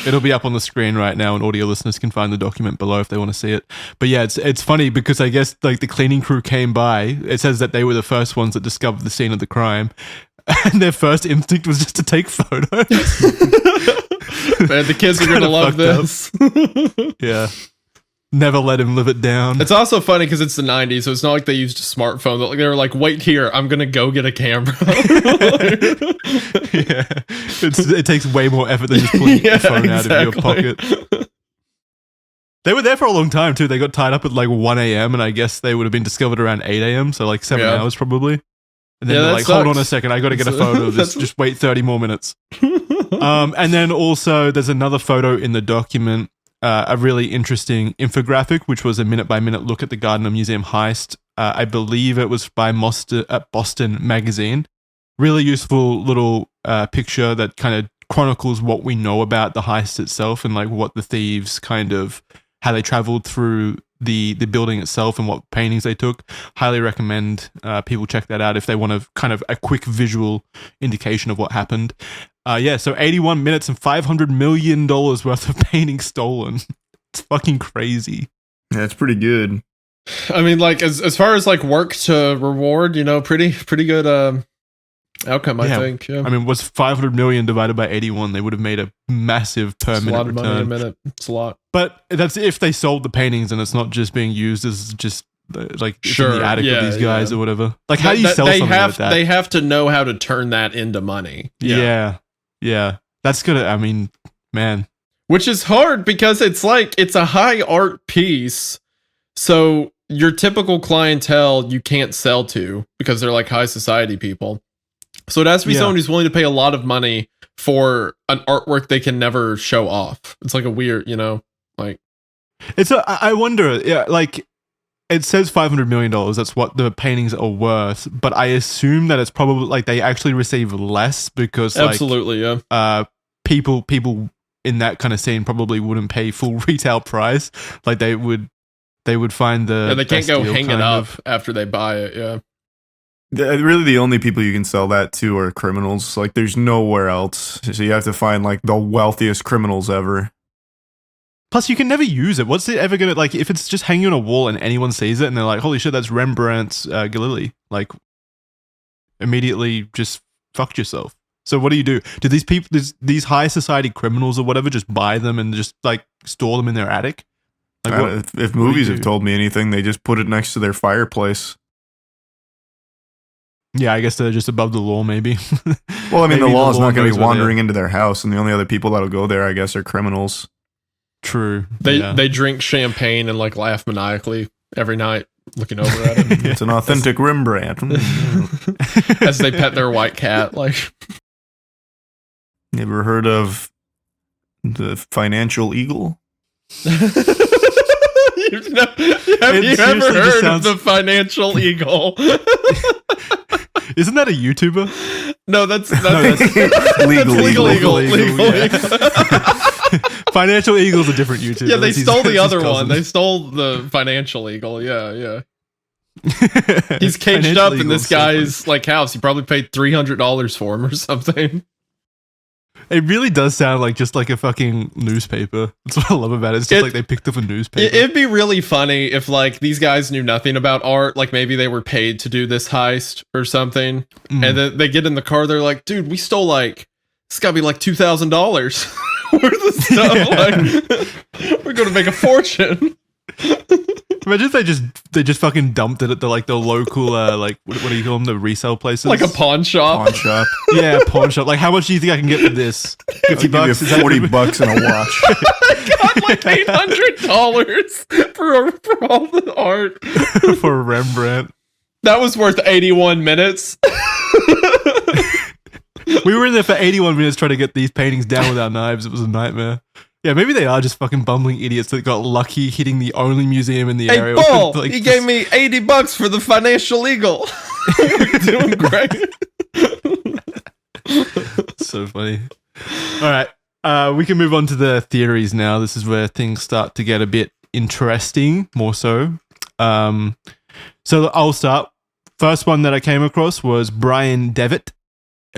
S1: it'll be up on the screen right now, and audio listeners can find the document below if they want to see it. But yeah, it's funny because I guess like the cleaning crew came by. It says that they were the first ones that discovered the scene of the crime, and their first instinct was just to take photos.
S3: Man, the kids are gonna love this.
S1: Yeah. Never let him live it down.
S3: It's also funny because it's the 90s, so it's not like they used a smartphone. They were like, wait here, I'm going to go get a camera.
S1: Yeah. It takes way more effort than just pulling a phone out of your pocket. They were there for a long time, too. They got tied up at like 1 a.m., and I guess they would have been discovered around 8 a.m., so like 7 hours probably. And then they're like, hold on a second, I got to get a photo of this. Just wait 30 more minutes. And then also, there's another photo in the document, a really interesting infographic, which was a minute-by-minute look at the Gardner Museum heist. I believe it was by Boston Magazine. Really useful little picture that kind of chronicles what we know about the heist itself and like what the thieves kind of, how they traveled through the building itself and what paintings they took. Highly recommend people check that out if they want to kind of a quick visual indication of what happened. So 81 minutes and $500 million worth of paintings stolen. It's fucking crazy.
S2: Yeah, it's pretty good.
S3: I mean, like as far as like work to reward, pretty good outcome, I think. Yeah.
S1: I mean, what's 500 million divided by 81? They would have made a massive per minute return. A lot of money a minute.
S3: It's a lot.
S1: But that's if they sold the paintings and it's not just being used as just like it's in the attic of these guys or whatever. Like, how do you sell something like that?
S3: They have to know how to turn that into money.
S1: Yeah. That's gonna, I mean, man.
S3: Which is hard because it's like, it's a high art piece. So your typical clientele you can't sell to because they're like high society people. So it has to be someone who's willing to pay a lot of money for an artwork they can never show off. It's like a weird, like.
S1: I wonder, like, it says $500 million. That's what the paintings are worth. But I assume that it's probably like they actually receive less because,
S3: absolutely,
S1: people in that kind of scene probably wouldn't pay full retail price. Like they would find the.
S3: Yeah, they can't go hang it up after they buy it. Yeah.
S2: Really, the only people you can sell that to are criminals. Like, there's nowhere else. So you have to find like the wealthiest criminals ever.
S1: Plus, you can never use it. What's it ever gonna like? If it's just hanging on a wall and anyone sees it and they're like, "Holy shit, that's Rembrandt's Galilei!" Like, immediately just fucked yourself. So what do? Do these people, these high society criminals or whatever, just buy them and just like store them in their attic? Like,
S2: if movies have told me anything, they just put it next to their fireplace.
S1: Yeah, I guess they're just above the law, maybe.
S2: Well, I mean, the law is not going to be wandering into their house, and the only other people that'll go there, I guess, are criminals.
S1: True.
S3: They drink champagne and like laugh maniacally every night, looking over at it.
S2: It's an authentic Rembrandt.
S3: As they pet their white cat, like.
S2: You ever heard of the financial eagle?
S3: Have you ever heard of the financial eagle?
S1: Isn't that a YouTuber?
S3: No, that's
S2: Legal Eagle.
S1: Financial Eagle's a different YouTuber.
S3: Yeah, they stole the other one. They stole the Financial Eagle. Yeah. He's caged up in this guy's like house. He probably paid $300 for him or something.
S1: It really does sound like just like a fucking newspaper. That's what I love about it. It's just like they picked up a newspaper.
S3: It'd be really funny if like these guys knew nothing about art. Like maybe they were paid to do this heist or something. And then they get in the car. They're like, dude, we stole like, it's gotta be like $2,000 worth of stuff.
S1: Yeah.
S3: Like, we're gonna make a fortune.
S1: Imagine if they just fucking dumped it at the like the local like what do you call them, the resale places,
S3: like a pawn shop.
S1: Yeah, pawn shop. Like, how much do you think I can get for this? $50
S2: bucks, $40 and a watch.
S3: I got like $800 for all the art
S1: for Rembrandt.
S3: That was worth 81 minutes.
S1: We were in there for 81 minutes trying to get these paintings down with our knives. It was a nightmare. Yeah, maybe they are just fucking bumbling idiots that got lucky hitting the only museum in the area.
S3: Hey, Paul, he gave me $80 for the Financial Eagle. We're doing great.
S1: So funny. All right, we can move on to the theories now. This is where things start to get a bit interesting, more so. So I'll start. First one that I came across was Brian Devitt.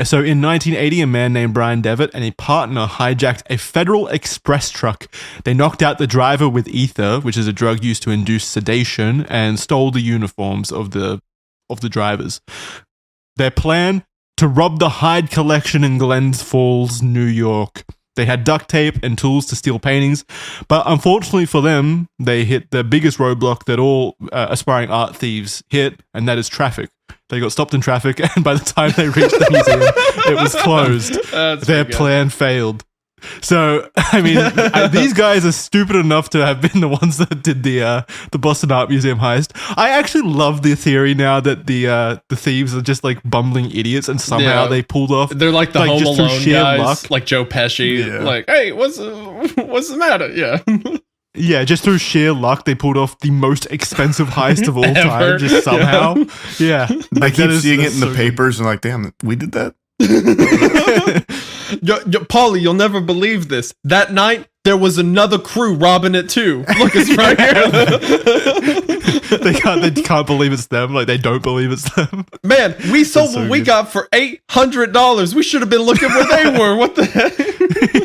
S1: So in 1980, a man named Brian Devitt and a partner hijacked a Federal Express truck. They knocked out the driver with ether, which is a drug used to induce sedation, and stole the uniforms of the drivers. Their plan: to rob the Hyde collection in Glens Falls, New York. They had duct tape and tools to steal paintings, but unfortunately for them, they hit the biggest roadblock that all aspiring art thieves hit, and that is traffic. They got stopped in traffic, and by the time they reached the museum, it was closed. Their plan failed. So, I mean, these guys are stupid enough to have been the ones that did the Boston Art Museum heist. I actually love the theory now that the thieves are just like bumbling idiots, and somehow they pulled off.
S3: They're like the Home
S1: just
S3: Alone guys,
S1: luck.
S3: like Joe Pesci. Like, hey, what's the matter? Yeah.
S1: Yeah, just through sheer luck, they pulled off the most expensive heist of all time, just somehow. Yeah.
S2: I keep seeing it in the papers and like, damn, we did that?
S3: Paulie, you'll never believe this. That night, there was another crew robbing it too. Look, it's right here.
S1: They can't believe it's them. Like, they don't believe it's them.
S3: Man, we sold what we got for $800. We should have been looking where they were. What the heck?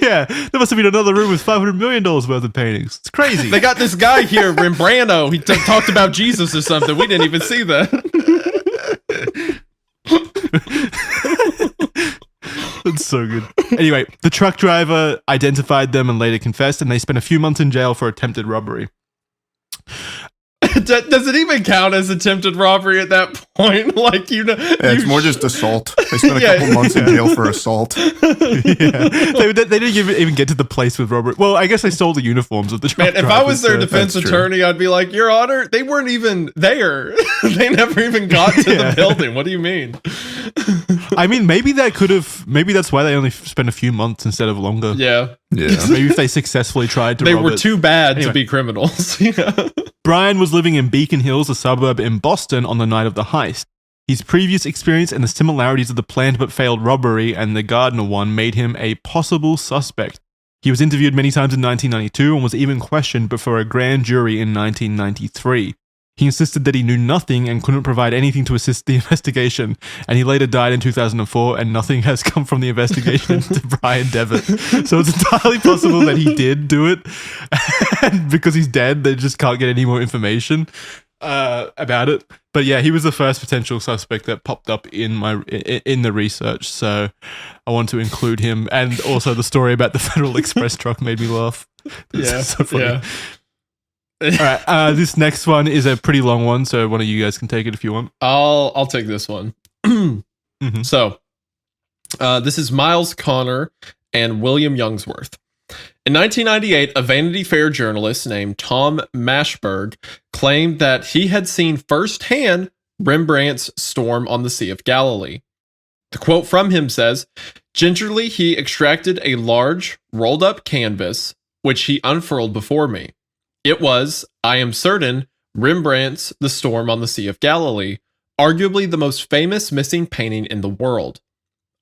S1: Yeah, there must have been another room with $500 million worth of paintings. It's crazy.
S3: They got this guy here, Rembrandt. He talked about Jesus or something. We didn't even see that.
S1: That's so good. Anyway, the truck driver identified them and later confessed, and they spent a few months in jail for attempted robbery.
S3: Does it even count as attempted robbery at that point? Like,
S2: it's more just assault. They spent a couple months in jail for assault.
S1: They didn't even get to the place with robbery. Well, I guess they stole the uniforms of the truck
S3: drivers. If I was their defense attorney, I'd be like, Your Honor, they weren't even there. They never even got to the building. What do you mean?
S1: I mean, maybe that's why they only spent a few months instead of longer.
S3: Yeah.
S1: Maybe if they successfully tried to
S3: They
S1: rob
S3: were
S1: it.
S3: too bad to be criminals.
S1: Brian was living in Beacon Hills, a suburb in Boston, on the night of the heist. His previous experience and the similarities of the planned but failed robbery and the Gardner one made him a possible suspect. He was interviewed many times in 1992 and was even questioned before a grand jury in 1993. He insisted that he knew nothing and couldn't provide anything to assist the investigation, and he later died in 2004, and nothing has come from the investigation to Brian Devitt. So it's entirely possible that he did do it, and because he's dead, they just can't get any more information about it. But yeah, he was the first potential suspect that popped up in the research, so I want to include him, and also the story about the Federal Express truck made me laugh. It's so funny.
S3: Yeah.
S1: All right, this next one is a pretty long one, so one of you guys can take it if you want.
S3: I'll take this one. So, this is Miles Connor and William Youngworth. In 1998, a Vanity Fair journalist named Tom Mashberg claimed that he had seen firsthand Rembrandt's Storm on the Sea of Galilee. The quote from him says, "Gingerly, he extracted a large, rolled-up canvas, which he unfurled before me. It was, I am certain, Rembrandt's The Storm on the Sea of Galilee, arguably the most famous missing painting in the world.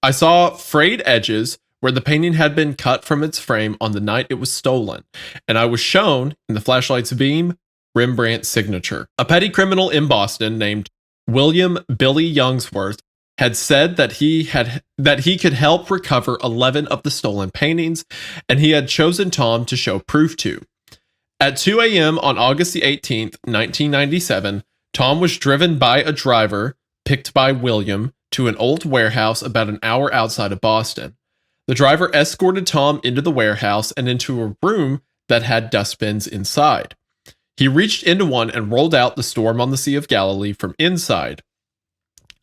S3: I saw frayed edges where the painting had been cut from its frame on the night it was stolen, and I was shown, in the flashlight's beam, Rembrandt's signature. A petty criminal in Boston named William Billy Youngworth had said that he could help recover 11 of the stolen paintings, and he had chosen Tom to show proof to. At 2 a.m. on August the 18th, 1997, Tom was driven by a driver, picked by William, to an old warehouse about an hour outside of Boston. The driver escorted Tom into the warehouse and into a room that had dustbins inside. He reached into one and rolled out The Storm on the Sea of Galilee from inside.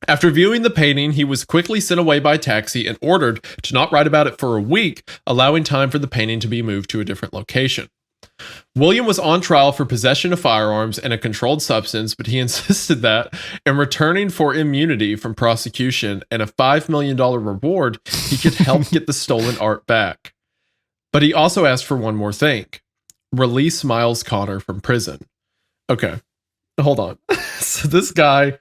S3: After viewing the painting, he was quickly sent away by taxi and ordered to not write about it for a week, allowing time for the painting to be moved to a different location. William was on trial for possession of firearms and a controlled substance, but he insisted that, in returning for immunity from prosecution and a $5 million reward, he could help get the stolen art back. But he also asked for one more thing: release Miles Connor from prison. Okay, hold on. So this guy...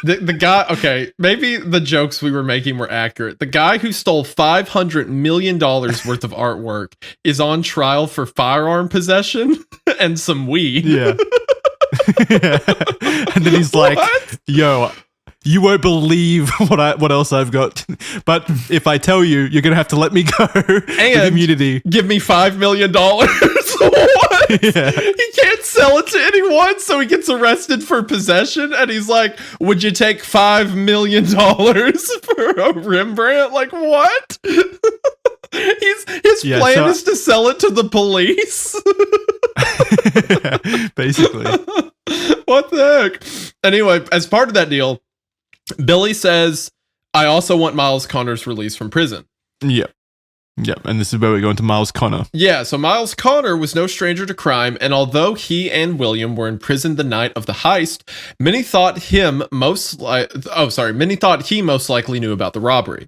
S3: The guy, okay, maybe the jokes we were making were accurate. The guy who stole $500 million worth of artwork is on trial for firearm possession and some weed.
S1: Yeah. And then he's like, yo, you won't believe what else I've got. But if I tell you, you're going to have to let me go.
S3: And
S1: immunity.
S3: Give me $5 million. What? Yeah. He can't sell it to anyone, so he gets arrested for possession, and he's like, would you take $5 million for a Rembrandt? Like, what? His plan is to sell it to the police.
S1: Basically.
S3: What the heck? Anyway, as part of that deal, Billy says, I also want Miles Connor's release from prison.
S1: Yep. And this is where we go into Miles Connor.
S3: Yeah, so Miles Connor was no stranger to crime, and although he and William were in prison the night of the heist, many thought he most likely knew about the robbery.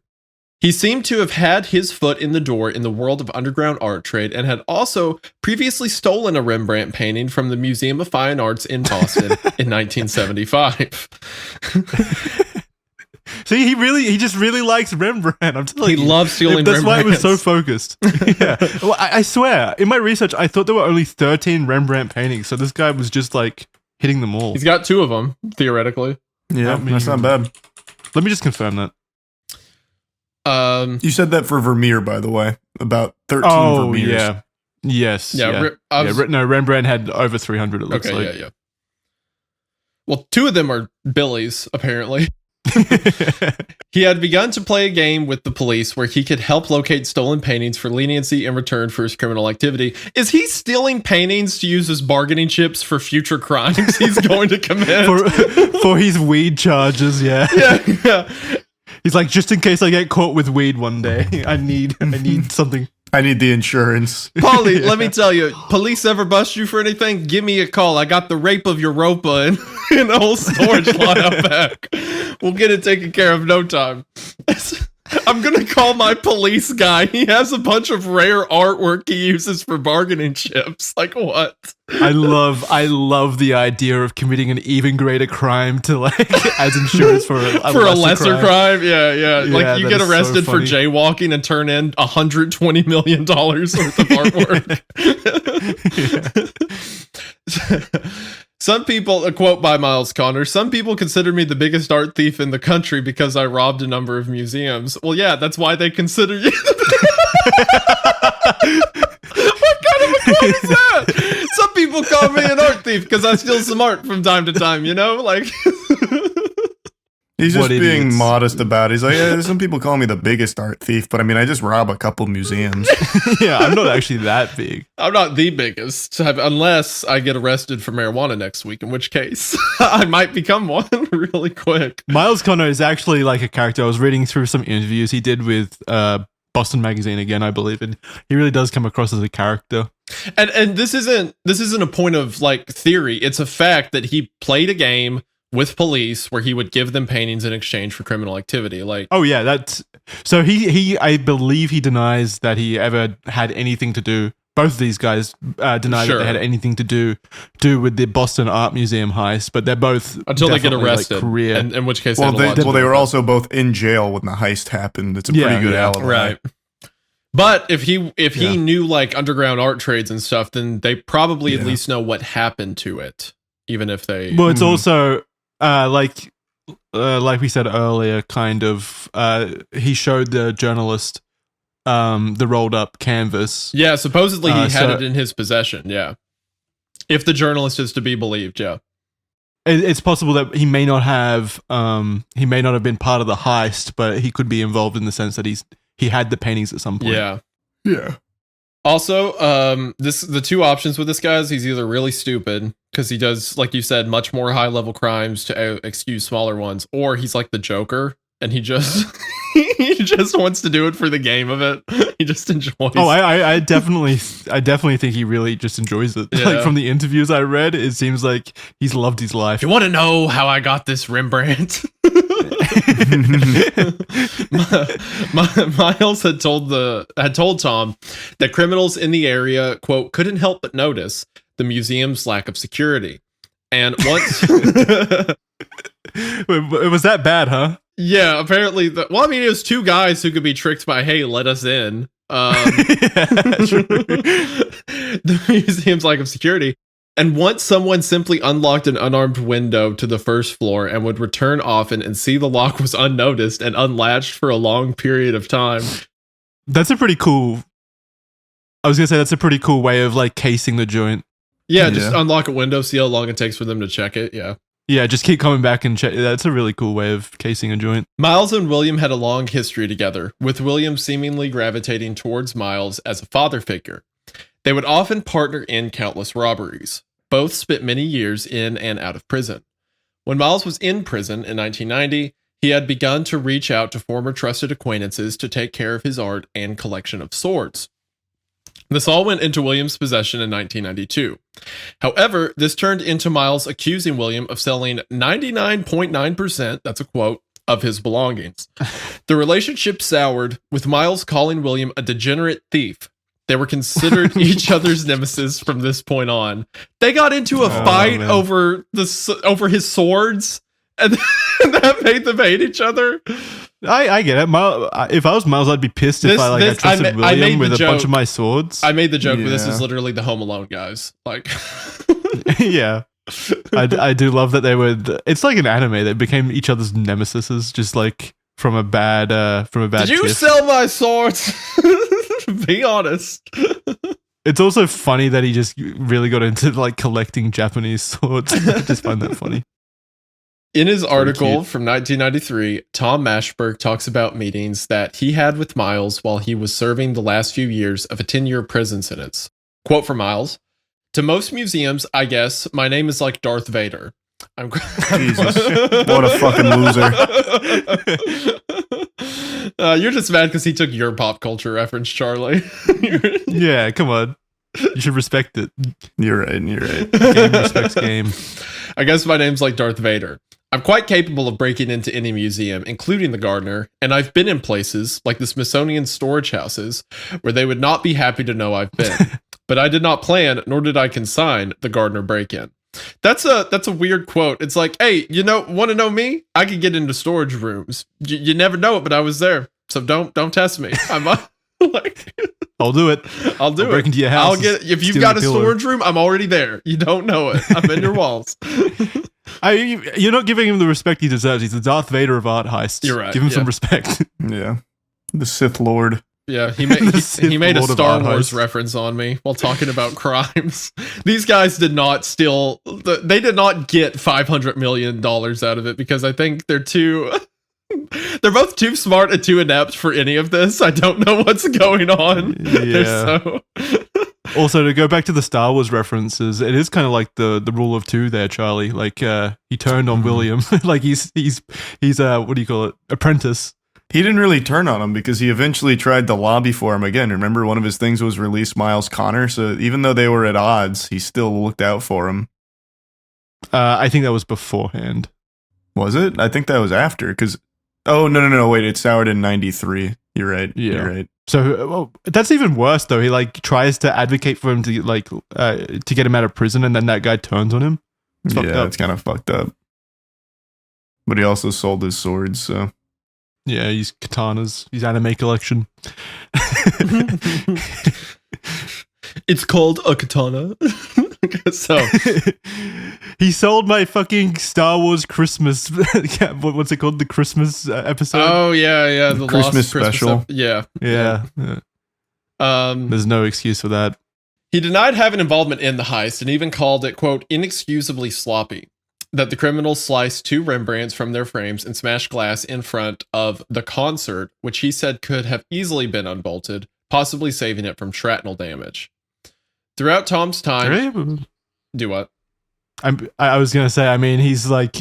S3: He seemed to have had his foot in the door in the world of underground art trade and had also previously stolen a Rembrandt painting from the Museum of Fine Arts in Boston in 1975.
S1: See, he just really likes Rembrandt. I'm telling you.
S3: He loves stealing
S1: That's
S3: Rembrandts.
S1: why he was so focused. Yeah. Well, I swear, in my research, I thought there were only 13 Rembrandt paintings, so this guy was just like hitting them all.
S3: He's got 2 of them, theoretically.
S2: Yeah, that's not bad.
S1: Let me just confirm that.
S2: You said that for Vermeer, by the way. About 13 Vermeers.
S1: Yeah. Yes.
S3: Yeah.
S1: No, Rembrandt had over 300, it looks like.
S3: Okay, yeah. Well, 2 of them are Billy's, apparently. He had begun to play a game with the police where he could help locate stolen paintings for leniency in return for his criminal activity. Is he stealing paintings to use as bargaining chips for future crimes he's going to commit?
S1: for his weed charges, yeah.
S3: Yeah.
S1: He's like, just in case I get caught with weed one day, I need something.
S2: I need the insurance.
S3: Polly, let me tell you, police ever bust you for anything? Give me a call. I got the rape of Europa in a whole storage lot out back. We'll get it taken care of no time. I'm going to call my police guy. He has a bunch of rare artwork he uses for bargaining chips. Like what?
S1: I love the idea of committing an even greater crime to like as insurance for a lesser crime.
S3: Yeah. Like you get arrested for jaywalking and turn in $120 million worth of artwork. Some people, a quote by Miles Connor, some people consider me the biggest art thief in the country because I robbed a number of museums. Well, yeah, that's why they consider you. What kind of a quote is that? Some people call me an art thief because I steal some art from time to time, you know? Like...
S2: He's just being modest about it. He's like, yeah, some people call me the biggest art thief, but I mean, I just rob a couple museums.
S1: Yeah, I'm not actually that big.
S3: I'm not the biggest, unless I get arrested for marijuana next week, in which case I might become one really quick.
S1: Miles Connor is actually like a character. I was reading through some interviews he did with Boston Magazine again, I believe, and he really does come across as a character.
S3: And this isn't a point of like theory. It's a fact that he played a game with police where he would give them paintings in exchange for criminal activity. Like,
S1: oh yeah, that's so he I believe he denies that he ever had anything to do. Both of these guys deny that they had anything to do with the Boston Art Museum heist, but they're both
S3: until they get arrested.
S1: Like, career.
S3: And in which case,
S2: they were also both in jail when the heist happened. It's a pretty good alibi,
S3: right? But if he knew like underground art trades and stuff, then they probably at least know what happened to it, even if they.
S1: Well, it's also. Like we said earlier, kind of, he showed the journalist the rolled up canvas.
S3: Yeah, supposedly he had it in his possession. Yeah, if the journalist is to be believed. Yeah,
S1: it's possible that he may not have been part of the heist, but he could be involved in the sense that he had the paintings at some point.
S2: Yeah.
S3: Also, the 2 options with this guy is he's either really stupid because he does, like you said, much more high level crimes to excuse smaller ones, or he's like the Joker and he just wants to do it for the game of it. He just enjoys.
S1: Oh, I definitely think he really just enjoys it. Yeah. Like from the interviews I read, it seems like he's loved his life.
S3: You want to know how I got this Rembrandt? Miles had told Tom that criminals in the area, quote, couldn't help but notice the museum's lack of security. And once
S1: it was that bad, huh?
S3: Yeah, apparently. It was 2 guys who could be tricked by, hey, let us in. The museum's lack of security. And once someone simply unlocked an unarmed window to the first floor and would return often and see the lock was unnoticed and unlatched for a long period of time.
S1: That's a pretty cool way of like casing the joint.
S3: Yeah, just unlock a window, see how long it takes for them to check it. Yeah.
S1: Yeah, just keep coming back and check. That's a really cool way of casing a joint.
S3: Miles and William had a long history together, with William seemingly gravitating towards Miles as a father figure. They would often partner in countless robberies. Both spent many years in and out of prison. When Miles was in prison in 1990, he had begun to reach out to former trusted acquaintances to take care of his art and collection of swords. This all went into William's possession in 1992. However, this turned into Miles accusing William of selling 99.9%, that's a quote, of his belongings. The relationship soured, with Miles calling William a degenerate thief. They were considered each other's nemesis from this point on. They got into a fight over his swords, and that made them hate each other.
S1: I get it. If I was Miles, I'd be pissed if I trusted William with a bunch of my swords.
S3: I made the joke, but this is literally the Home Alone guys. Like,
S1: yeah, I do love that they were. It's like an anime. They became each other's nemesis, just like from a bad. Did you
S3: sell my swords? Be honest.
S1: It's also funny that he just really got into like collecting Japanese swords. I just find that funny.
S3: In his article from 1993, Tom Mashberg talks about meetings that he had with Miles while he was serving the last few years of a 10-year prison sentence. Quote from Miles, "To most museums, I guess, my name is like Darth Vader.
S2: Jesus, what a fucking loser."
S3: You're just mad because he took your pop culture reference, Charlie.
S1: Yeah, come on. You should respect it.
S2: You're right.
S1: Game respects game.
S3: I guess my name's like Darth Vader. I'm quite capable of breaking into any museum, including the Gardner, and I've been in places, like the Smithsonian storage houses, where they would not be happy to know I've been. But I did not plan, nor did I consign, the Gardner break-in. That's a weird quote. It's like, hey, want to know me? I could get into storage rooms. You never know it, but I was there. So don't test me. I'm like,
S1: I'll do it.
S3: I'll
S1: break into your house.
S3: If you've got a storage room, I'm already there. You don't know it. I'm in your walls.
S1: You're not giving him the respect he deserves. He's the Darth Vader of art heists.
S3: You're right.
S1: Give him some respect.
S2: Yeah. The Sith Lord.
S3: Yeah, he made a Star Wars reference on me while talking about crimes. These guys did not steal. They did not get $500 million out of it because I think they're both too smart and too inept for any of this. I don't know what's going on.
S1: Yeah. Also, to go back to the Star Wars references, it is kind of like the rule of two there, Charlie. Like he turned on William, like he's what do you call it? Apprentice.
S2: He didn't really turn on him because he eventually tried to lobby for him again. Remember, one of his things was release Miles Connor. So even though they were at odds, he still looked out for him.
S1: I think that was beforehand.
S2: Was it? I think that was after. Because no, wait, it soured in 93. You're right.
S1: Yeah.
S2: You're right.
S1: So that's even worse though. He like tries to advocate for him to to get him out of prison, and then that guy turns on him. It's
S2: kind of fucked up. But he also sold his swords, so.
S1: Yeah, he's katanas. His anime collection.
S3: It's called a katana. So
S1: he sold my fucking Star Wars Christmas. What's it called? The Christmas episode.
S3: Oh yeah, the
S2: Christmas special.
S3: Yeah.
S1: There's no excuse for that.
S3: He denied having involvement in the heist and even called it, quote, inexcusably sloppy. That the criminals sliced 2 Rembrandts from their frames and smashed glass in front of the concert, which he said could have easily been unbolted, possibly saving it from shrapnel damage. Throughout Tom's time... Do what?
S1: I was going to say, I mean, he's like...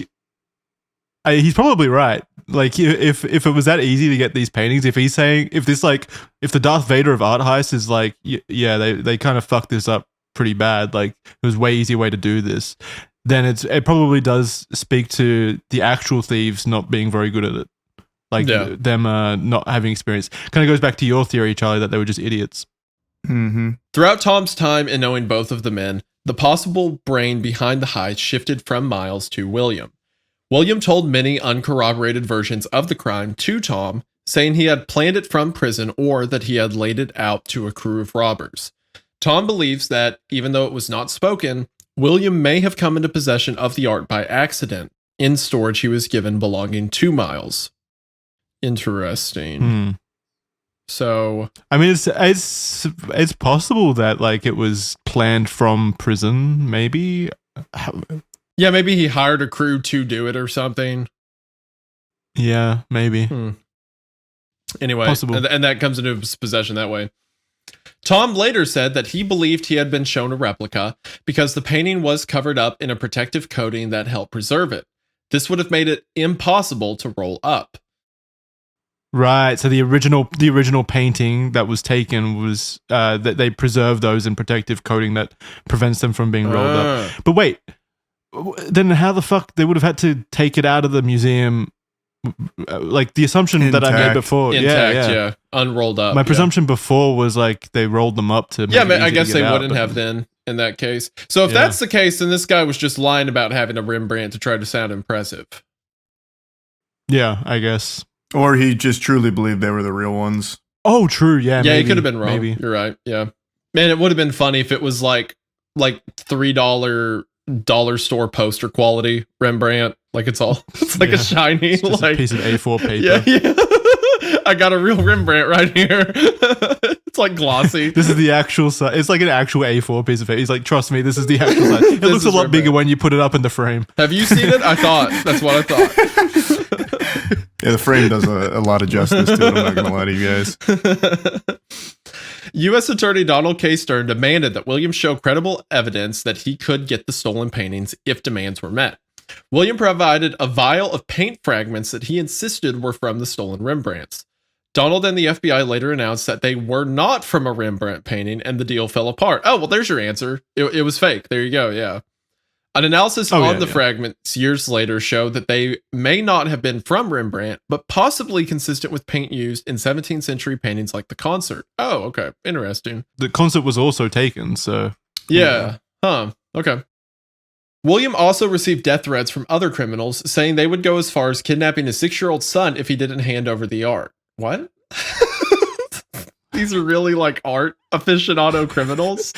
S1: he's probably right. Like, if it was that easy to get these paintings, if he's saying... If the Darth Vader of art heist is like, yeah, they kind of fucked this up pretty bad. Like, it was way easier way to do this. Then it probably does speak to the actual thieves not being very good at it. Like them not having experience. Kind of goes back to your theory, Charlie, that they were just idiots.
S2: Mm-hmm.
S3: Throughout Tom's time and knowing both of the men, the possible brain behind the heist shifted from Miles to William. William told many uncorroborated versions of the crime to Tom, saying he had planned it from prison or that he had laid it out to a crew of robbers. Tom believes that, even though it was not spoken, William may have come into possession of the art by accident in storage he was given belonging to Miles. Interesting. So,
S1: I mean, it's possible that like it was planned from prison, maybe.
S3: Yeah, maybe he hired a crew to do it or something.
S1: Yeah, maybe.
S3: Anyway,
S1: Possible.
S3: and that comes into his possession that way. Tom later said that he believed he had been shown a replica because the painting was covered up in a protective coating that helped preserve it. This would have made it impossible to roll up.
S1: Right. So the original painting that was taken was that they preserved those in protective coating that prevents them from being rolled up. But wait, then how the fuck they would have had to take it out of the museum? Like the assumption
S2: Intact.
S1: that I made before,
S3: Intact, unrolled up.
S1: My presumption before was like they rolled them up to.
S3: Yeah, I guess they wouldn't have then in that case. So if that's the case, then this guy was just lying about having a Rembrandt to try to sound impressive.
S1: Yeah, I guess.
S2: Or he just truly believed they were the real ones.
S1: Oh, true. Yeah,
S3: yeah,
S1: maybe,
S3: he could have been wrong. Maybe. You're right. Yeah, man, it would have been funny if it was like $3 dollar store poster quality Rembrandt. Like it's like a shiny,
S1: it's just
S3: like
S1: a piece of A4 paper.
S3: Yeah. I got a real Rembrandt right here. It's like glossy.
S1: This is the actual size. It's like an actual A4 piece of paper. He's like, trust me, this is the actual size. It looks a lot bigger when you put it up in the frame.
S3: Have you seen it? That's what I thought.
S2: Yeah, the frame does a lot of justice to it. I'm not going to lie to you guys.
S3: U.S. Attorney Donald K. Stern demanded that Williams show credible evidence that he could get the stolen paintings if demands were met. William provided a vial of paint fragments that he insisted were from the stolen Rembrandts. Donald and the FBI later announced that they were not from a Rembrandt painting, and the deal fell apart. Oh, well, there's your answer. It was fake. There you go. Yeah. An analysis on the fragments years later showed that they may not have been from Rembrandt, but possibly consistent with paint used in 17th century paintings like the Concert. Oh, okay. Interesting.
S1: The Concert was also taken, so...
S3: Yeah. Huh. Okay. William also received death threats from other criminals, saying they would go as far as kidnapping his 6-year-old son if he didn't hand over the art. What? These are really like art aficionado criminals.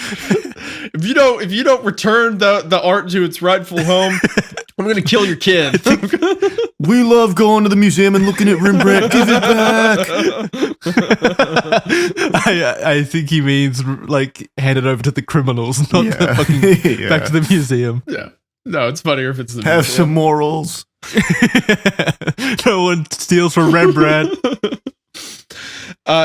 S3: If you don't return the art to its rightful home, I'm gonna kill your kid.
S2: We love going to the museum and looking at Rembrandt. Give it back.
S1: I think he means like hand it over to the criminals, not the fucking back to the museum.
S3: Yeah. No, it's funnier if it's the
S2: Have
S3: museum.
S2: some morals.
S1: No one steals from Rembrandt.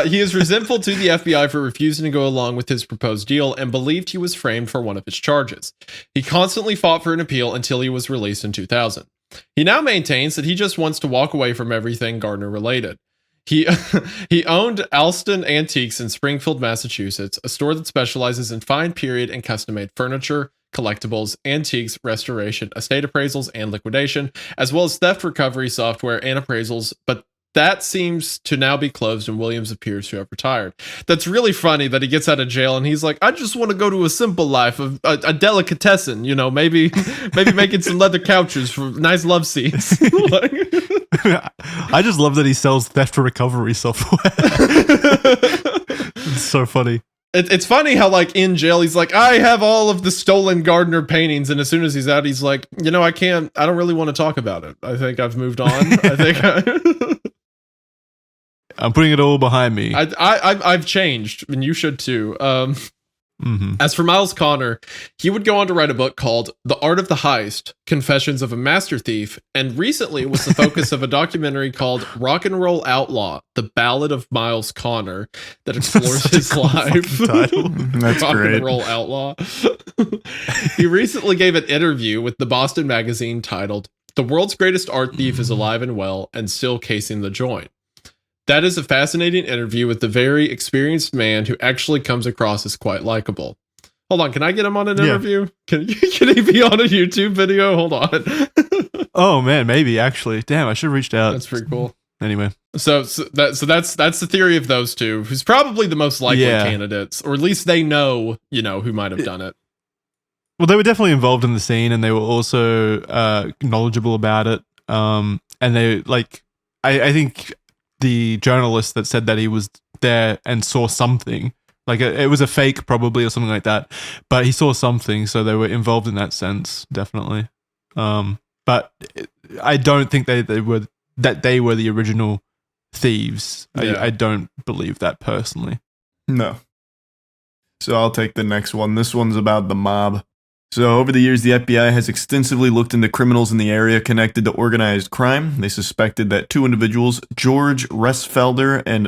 S3: He is resentful to the FBI for refusing to go along with his proposed deal and believed he was framed for one of his charges. He constantly fought for an appeal until he was released in 2000. He now maintains that he just wants to walk away from everything Gardner related. He owned Alston Antiques in Springfield, Massachusetts, a store that specializes in fine period and custom-made furniture, collectibles, antiques, restoration, estate appraisals, and liquidation, as well as theft recovery software and appraisals, but that seems to now be closed and Williams appears to have retired. That's really funny that he gets out of jail and he's like, I just want to go to a simple life of a delicatessen, maybe making some leather couches for nice love seats.
S1: I just love that he sells theft recovery software. It's so funny.
S3: It's funny how like in jail he's like, I have all of the stolen Gardner paintings, and as soon as he's out he's like, I don't really want to talk about it. I think I've moved on.
S1: I'm putting it all behind me.
S3: I've changed, and you should too. As for Miles Connor, he would go on to write a book called The Art of the Heist, Confessions of a Master Thief, and recently was the focus of a documentary called Rock and Roll Outlaw, The Ballad of Miles Connor, that explores his life.
S2: That's
S3: Rock
S2: great.
S3: and Roll Outlaw. He recently gave an interview with the Boston magazine titled, The World's Greatest Art Thief is Alive and Well and Still Casing the Joint. That is a fascinating interview with the very experienced man who actually comes across as quite likable. Hold on, can I get him on an interview? Can he be on a YouTube video? Hold on.
S1: Oh man, maybe actually. Damn, I should have reached out.
S3: That's pretty cool.
S1: Anyway,
S3: so that's the theory of those two. Who's probably the most likely candidates, or at least they know who might have done it.
S1: Well, they were definitely involved in the scene, and they were also knowledgeable about it. And they I think. The journalist that said that he was there and saw something, like it was a fake probably or something like that, but he saw something, so they were involved in that sense, definitely. But I don't think they were the original thieves. Yeah. I don't believe that personally.
S2: No. So I'll take the next one. This one's about the mob. So over the years, the FBI has extensively looked into criminals in the area connected to organized crime. They suspected that two individuals, George Resfelder and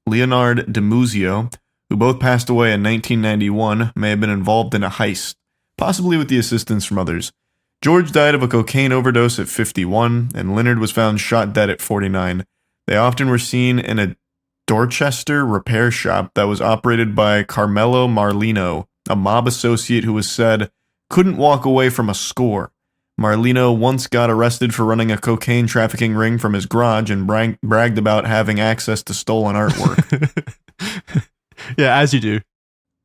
S2: Leonard DiMuzio, who both passed away in 1991, may have been involved in a heist, possibly with the assistance from others. George died of a cocaine overdose at 51, and Leonard was found shot dead at 49. They often were seen in a Dorchester repair shop that was operated by Carmelo Marlino, a mob associate who was said couldn't walk away from a score. Marlino once got arrested for running a cocaine trafficking ring from his garage and bragged about having access to stolen artwork.
S1: Yeah, as you do.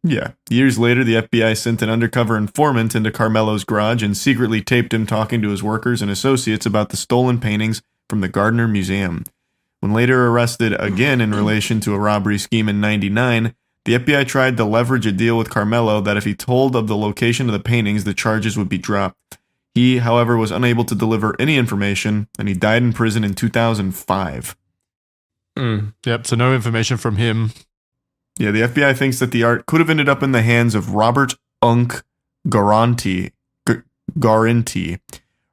S2: Yeah. Years later, the FBI sent an undercover informant into Carmelo's garage and secretly taped him talking to his workers and associates about the stolen paintings from the Gardner Museum. When later arrested again in relation to a robbery scheme in 99, the FBI tried to leverage a deal with Carmelo that if he told of the location of the paintings, the charges would be dropped. He, however, was unable to deliver any information, and he died in prison in 2005.
S1: Yep, so no information from him.
S2: Yeah, the FBI thinks that the art could have ended up in the hands of Robert Unk Garanti.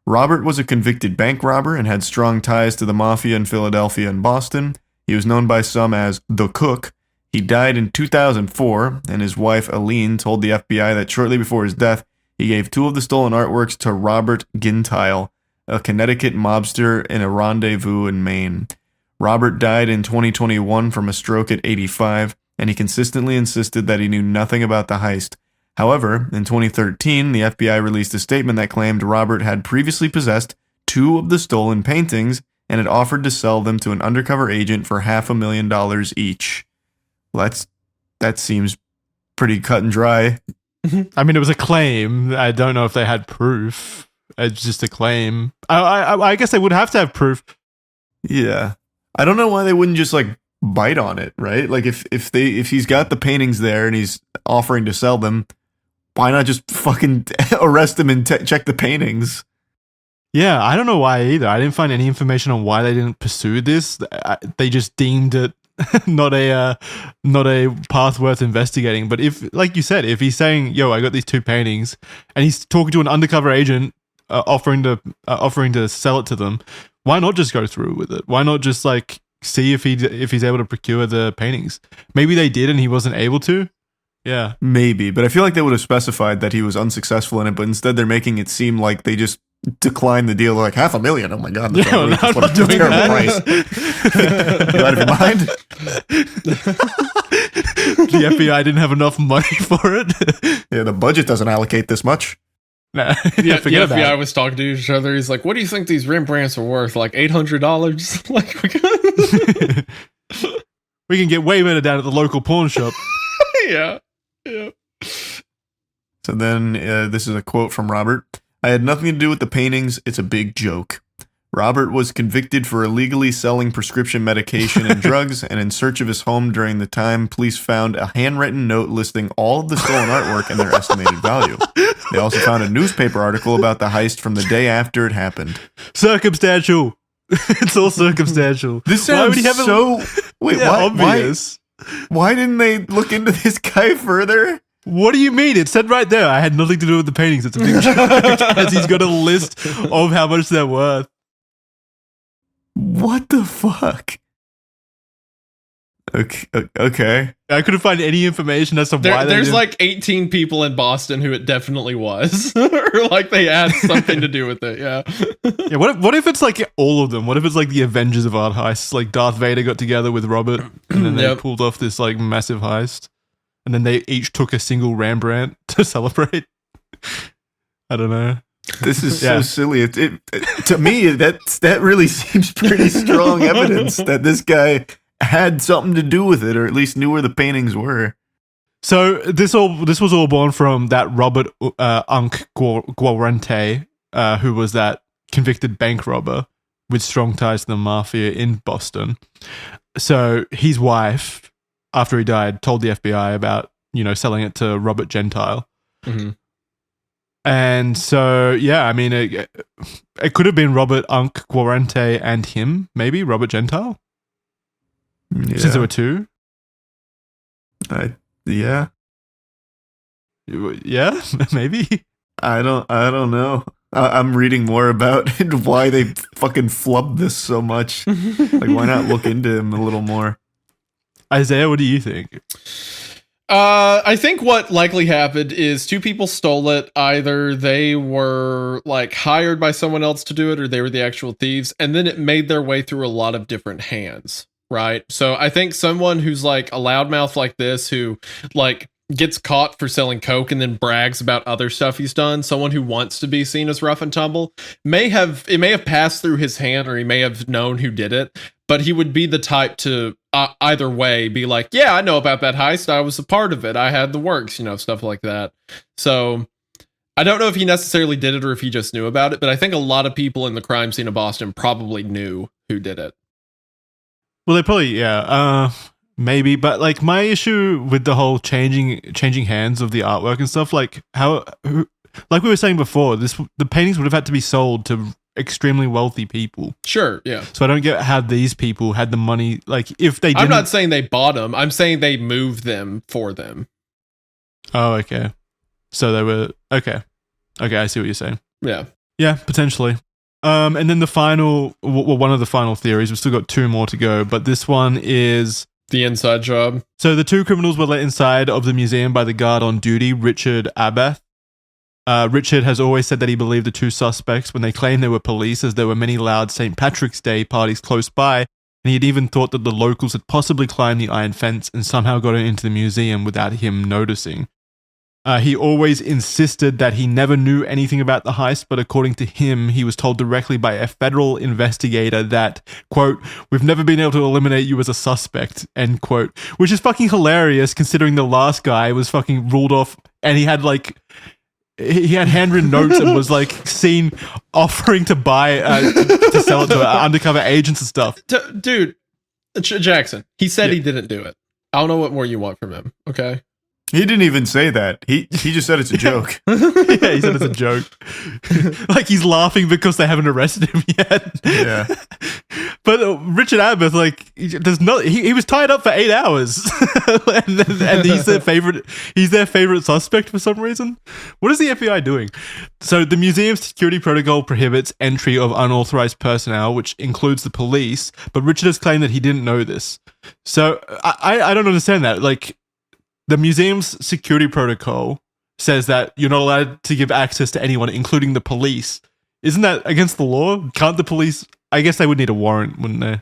S2: Robert was a convicted bank robber and had strong ties to the mafia in Philadelphia and Boston. He was known by some as the Cook. He died in 2004, and his wife, Aline, told the FBI that shortly before his death, he gave two of the stolen artworks to Robert Gintile, a Connecticut mobster in a rendezvous in Maine. Robert died in 2021 from a stroke at 85, and he consistently insisted that he knew nothing about the heist. However, in 2013, the FBI released a statement that claimed Robert had previously possessed two of the stolen paintings and had offered to sell them to an undercover agent for $500,000 each. Well, that seems pretty cut and dry.
S1: I mean, it was a claim. I don't know if they had proof. It's just a claim. I guess they would have to have proof.
S2: Yeah. I don't know why they wouldn't just like bite on it, right? Like if he's got the paintings there and he's offering to sell them, why not just fucking arrest him and check the paintings?
S1: Yeah, I don't know why either. I didn't find any information on why they didn't pursue this. They just deemed it not a path worth investigating. But if, like you said, if he's saying, "Yo, I got these two paintings," and he's talking to an undercover agent offering to sell it to them, why not just go through with it? Why not just like see if he's able to procure the paintings? Maybe they did and he wasn't able to. Yeah,
S2: maybe. But I feel like they would have specified that he was unsuccessul in it. But instead, they're making it seem like they just declined the deal. They're like $500,000. Oh my god!
S1: Yeah, I'm not doing that.
S2: Price. You out of your mind?
S1: The FBI didn't have enough money for it.
S2: Yeah, the budget doesn't allocate this much.
S3: Nah, yeah, the FBI was talking to each other. He's like, "What do you think these Rembrandts are worth? Like $800? Like
S1: we can get way better down at the local pawn shop."
S3: Yeah.
S2: So then, this is a quote from Robert. "I had nothing to do with the paintings. It's a big joke." Robert was convicted for illegally selling prescription medication and drugs, and in search of his home during the time, police found a handwritten note listing all of the stolen artwork and their estimated value. They also found a newspaper article about the heist from the day after it happened.
S1: Circumstantial. It's all circumstantial.
S2: This sounds so... Wait,
S1: yeah, obvious.
S2: Why didn't they look into this guy further?
S1: What do you mean? It said right there, I had nothing to do with the paintings. It's a big joke, as he's got a list of how much they're worth.
S2: What the fuck? Okay.
S1: I couldn't find any information as to why
S3: there's like 18 people in Boston who it definitely was. Or like they had something to do with it, yeah.
S1: Yeah, what if it's like all of them? What if it's like the Avengers of art heists? Like Darth Vader got together with Robert and then they pulled off this like massive heist. And then they each took a single Rembrandt to celebrate. I don't know.
S2: This is so silly. It to me, that really seems pretty strong evidence that this guy had something to do with it, or at least knew where the paintings were.
S1: So this was all born from that Robert Unk Guarente, who was that convicted bank robber with strong ties to the mafia in Boston. So his wife, after he died, told the FBI about selling it to Robert Gentile.
S3: Mm-hmm.
S1: And so, yeah, I mean, it could have been Robert Unk Guarente and him, maybe, Robert Gentile?
S2: Yeah.
S1: Since there were two?
S2: Yeah.
S1: Yeah, maybe.
S2: I don't know. I'm reading more about why they fucking flubbed this so much. Like, why not look into him a little more?
S1: Isaiah, what do you think?
S3: I think what likely happened is two people stole it. Either they were like hired by someone else to do it, or they were the actual thieves, and then it made their way through a lot of different hands, right? So I think someone who's like a loudmouth like this, who like gets caught for selling coke and then brags about other stuff he's done, someone who wants to be seen as rough and tumble, may have passed through his hand, or he may have known who did it, but he would be the type to either way be like, yeah, I know about that heist, I was a part of it, I had the works, stuff like that. So I don't know if he necessarily did it or if he just knew about it, but I think a lot of people in the crime scene of Boston probably knew who did it.
S1: Well, they probably, maybe, but like my issue with the whole changing hands of the artwork and stuff, like like we were saying before, the paintings would have had to be sold to extremely wealthy people.
S3: Sure, yeah.
S1: So I don't get how these people had the money. Like, if they didn't...
S3: I'm not saying they bought them. I'm saying they moved them for them.
S1: Oh, okay. So they were... Okay, I see what you're saying.
S3: Yeah.
S1: Yeah, potentially. And then the final... Well, one of the final theories, we've still got two more to go, but this one is...
S3: The inside job.
S1: So the two criminals were let inside of the museum by the guard on duty, Richard Abath. Richard has always said that he believed the two suspects when they claimed they were police, as there were many loud St. Patrick's Day parties close by, and he had even thought that the locals had possibly climbed the iron fence and somehow gotten into the museum without him noticing. He always insisted that he never knew anything about the heist, but according to him, he was told directly by a federal investigator that, quote, "We've never been able to eliminate you as a suspect," end quote, which is fucking hilarious considering the last guy was fucking ruled off and he had handwritten notes and was like seen offering to buy to sell it to undercover agents and stuff.
S3: Dude, Jackson, he said he didn't do it. I don't know what more you want from him. Okay.
S2: He didn't even say that. He just said it's a joke.
S1: Yeah, he said it's a joke. Like he's laughing because they haven't arrested him yet.
S2: Yeah.
S1: But Richard Abath, like, he was tied up for 8 hours, and he's their favorite. He's their favorite suspect for some reason. What is the FBI doing? So the museum's security protocol prohibits entry of unauthorized personnel, which includes the police. But Richard has claimed that he didn't know this. So I don't understand that. Like, the museum's security protocol says that you're not allowed to give access to anyone, including the police. Isn't that against the law? Can't the police... I guess they would need a warrant, wouldn't they?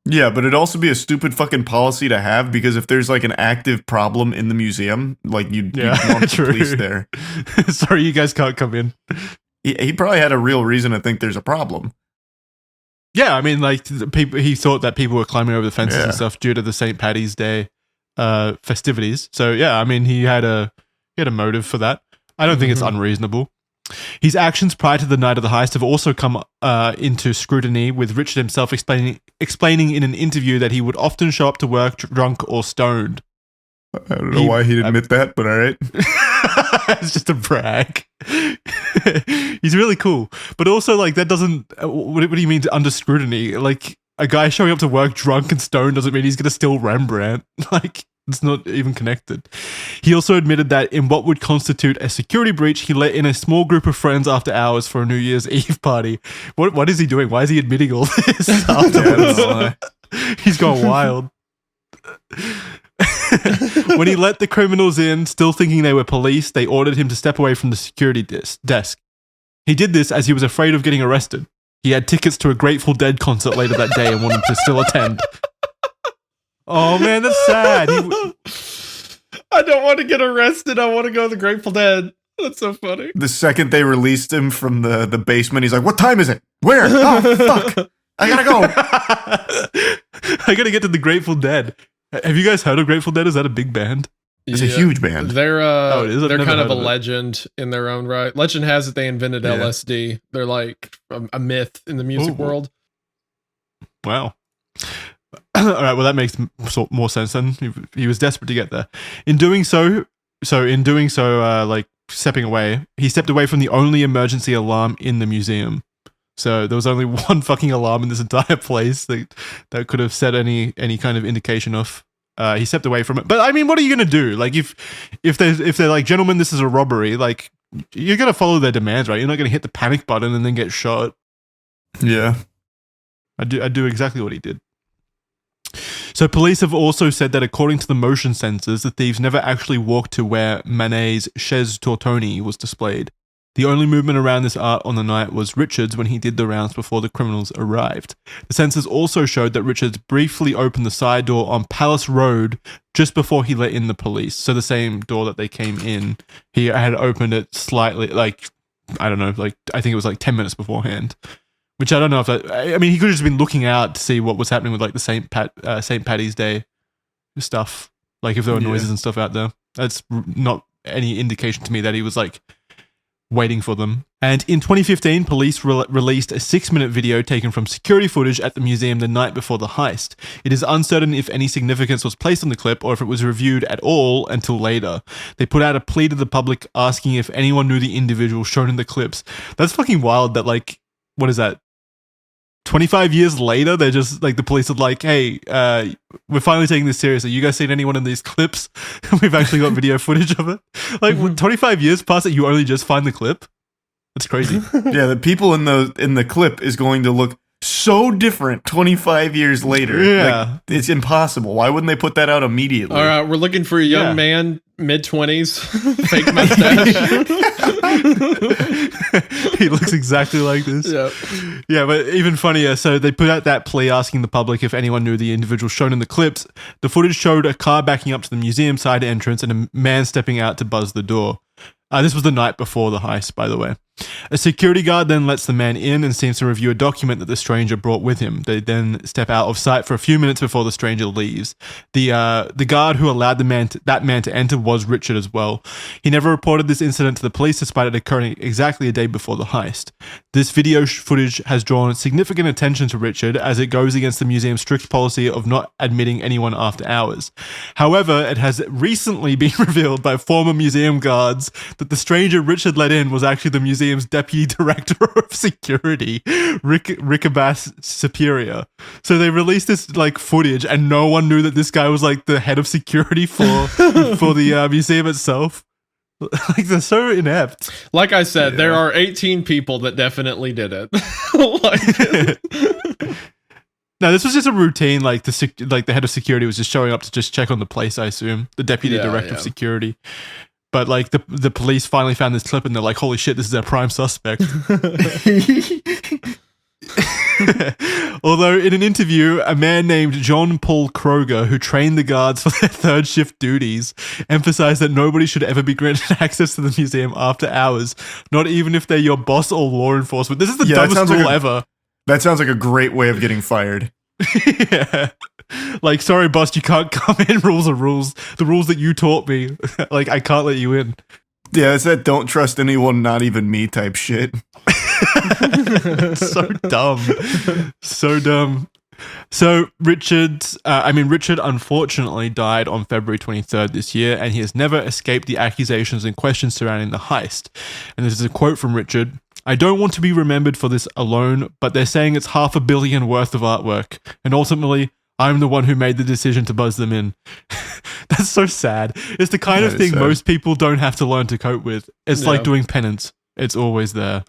S2: Yeah, but it'd also be a stupid fucking policy to have, because if there's like an active problem in the museum, like you'd want the police there.
S1: Sorry, you guys can't come in.
S2: He probably had a real reason to think there's a problem.
S1: Yeah, I mean, like, he thought that people were climbing over the fences and stuff due to the St. Paddy's Day festivities. So yeah, I mean, he had a motive for that. I don't think it's unreasonable. His actions prior to the night of the heist have also come into scrutiny, with Richard himself explaining in an interview that he would often show up to work drunk or stoned.
S2: I don't know why he'd admit that, but all right.
S1: It's just a brag. He's really cool. But also, like, that doesn't... What do you mean under scrutiny? Like, a guy showing up to work drunk and stoned doesn't mean he's going to steal Rembrandt. Like, it's not even connected. He also admitted that in what would constitute a security breach, he let in a small group of friends after hours for a New Year's Eve party. What is he doing? Why is he admitting all this afterwards? He's gone wild. When he let the criminals in, still thinking they were police, they ordered him to step away from the security desk. He did this as he was afraid of getting arrested. He had tickets to a Grateful Dead concert later that day and wanted to still attend. Oh man, that's sad.
S3: I don't want to get arrested. I want to go to the Grateful Dead. That's so funny.
S2: The second they released him from the basement, he's like, "What time is it? Where? Oh, fuck. I gotta go.
S1: I gotta get to the Grateful Dead." Have you guys heard of Grateful Dead? Is that a big band?
S2: It's a huge band.
S3: They're they're kind of a
S1: of
S3: legend in their own right. Legend has it they invented LSD. They're like a myth in the music world.
S1: Wow. All right, well, that makes more sense then. He was desperate to get there. In doing so, like stepping away, he stepped away from the only emergency alarm in the museum. So there was only one fucking alarm in this entire place that could have set any kind of indication of. He stepped away from it. But I mean, what are you gonna do? Like, if they're like, "Gentlemen, this is a robbery," like, you're gonna follow their demands, right? You're not gonna hit the panic button and then get shot.
S2: Yeah.
S1: I do exactly what he did. So police have also said that according to the motion sensors, the thieves never actually walked to where Manet's chaise tortoni was displayed. The only movement around this art on the night was Richard's when he did the rounds before the criminals arrived. The sensors also showed that Richards briefly opened the side door on Palace Road just before he let in the police. So the same door that they came in, he had opened it slightly, like, I don't know, like, I think it was like 10 minutes beforehand. Which I don't know if that, I mean, he could have just been looking out to see what was happening with like the St. Paddy's Day stuff. Like if there were noises and stuff out there. That's not any indication to me that he was like waiting for them. And in 2015, police released a 6-minute video taken from security footage at the museum the night before the heist. It is uncertain if any significance was placed on the clip or if it was reviewed at all until later. They put out a plea to the public asking if anyone knew the individual shown in the clips. That's fucking wild that like, what is that? 25 years later, they're just like, the police are like, hey, we're finally taking this seriously. You guys seen anyone in these clips? We've actually got video footage of it. Like 25 years past it, you only just find the clip. That's crazy.
S2: Yeah, the people in the clip is going to look so different 25 years later.
S1: Yeah.
S2: Like, it's impossible. Why wouldn't they put that out immediately?
S3: All right, we're looking for a young man, mid-20s, fake mustache.
S1: He looks exactly like this.
S3: Yep.
S1: Yeah, but even funnier, so they put out that plea asking the public if anyone knew the individual shown in the clips. The footage showed a car backing up to the museum side entrance and a man stepping out to buzz the door. This was the night before the heist, by the way. A security guard then lets the man in and seems to review a document that the stranger brought with him. They then step out of sight for a few minutes before the stranger leaves. The guard who allowed that man to enter was Richard as well. He never reported this incident to the police despite it occurring exactly a day before the heist. This video footage has drawn significant attention to Richard as it goes against the museum's strict policy of not admitting anyone after hours. However, it has recently been revealed by former museum guards that the stranger Richard let in was actually the museum's deputy director of security, Rick Abbas Superior. So they released this like footage and no one knew that this guy was like the head of security for the museum itself. Like they're so inept.
S3: Like I said, there are 18 people that definitely did it.
S1: No, this was just a routine. Like the head of security was just showing up to just check on the place, I assume. The deputy director of security. But like the police finally found this clip and they're like, holy shit, this is our prime suspect. Although in an interview, a man named John Paul Kroger, who trained the guards for their third shift duties, emphasized that nobody should ever be granted access to the museum after hours, not even if they're your boss or law enforcement. This is the dumbest rule ever.
S2: That sounds like a great way of getting fired.
S1: Yeah. Like, sorry, boss, you can't come in. Rules are rules. The rules that you taught me. Like, I can't let you in.
S2: Yeah, it's that don't trust anyone, not even me type shit.
S1: So dumb. So dumb. So Richard unfortunately died on February 23rd this year, and he has never escaped the accusations and questions surrounding the heist. And this is a quote from Richard. I don't want to be remembered for this alone, but they're saying it's $500 million worth of artwork. And ultimately, I'm the one who made the decision to buzz them in. That's so sad. It's the kind of thing most people don't have to learn to cope with. It's like doing penance. It's always there.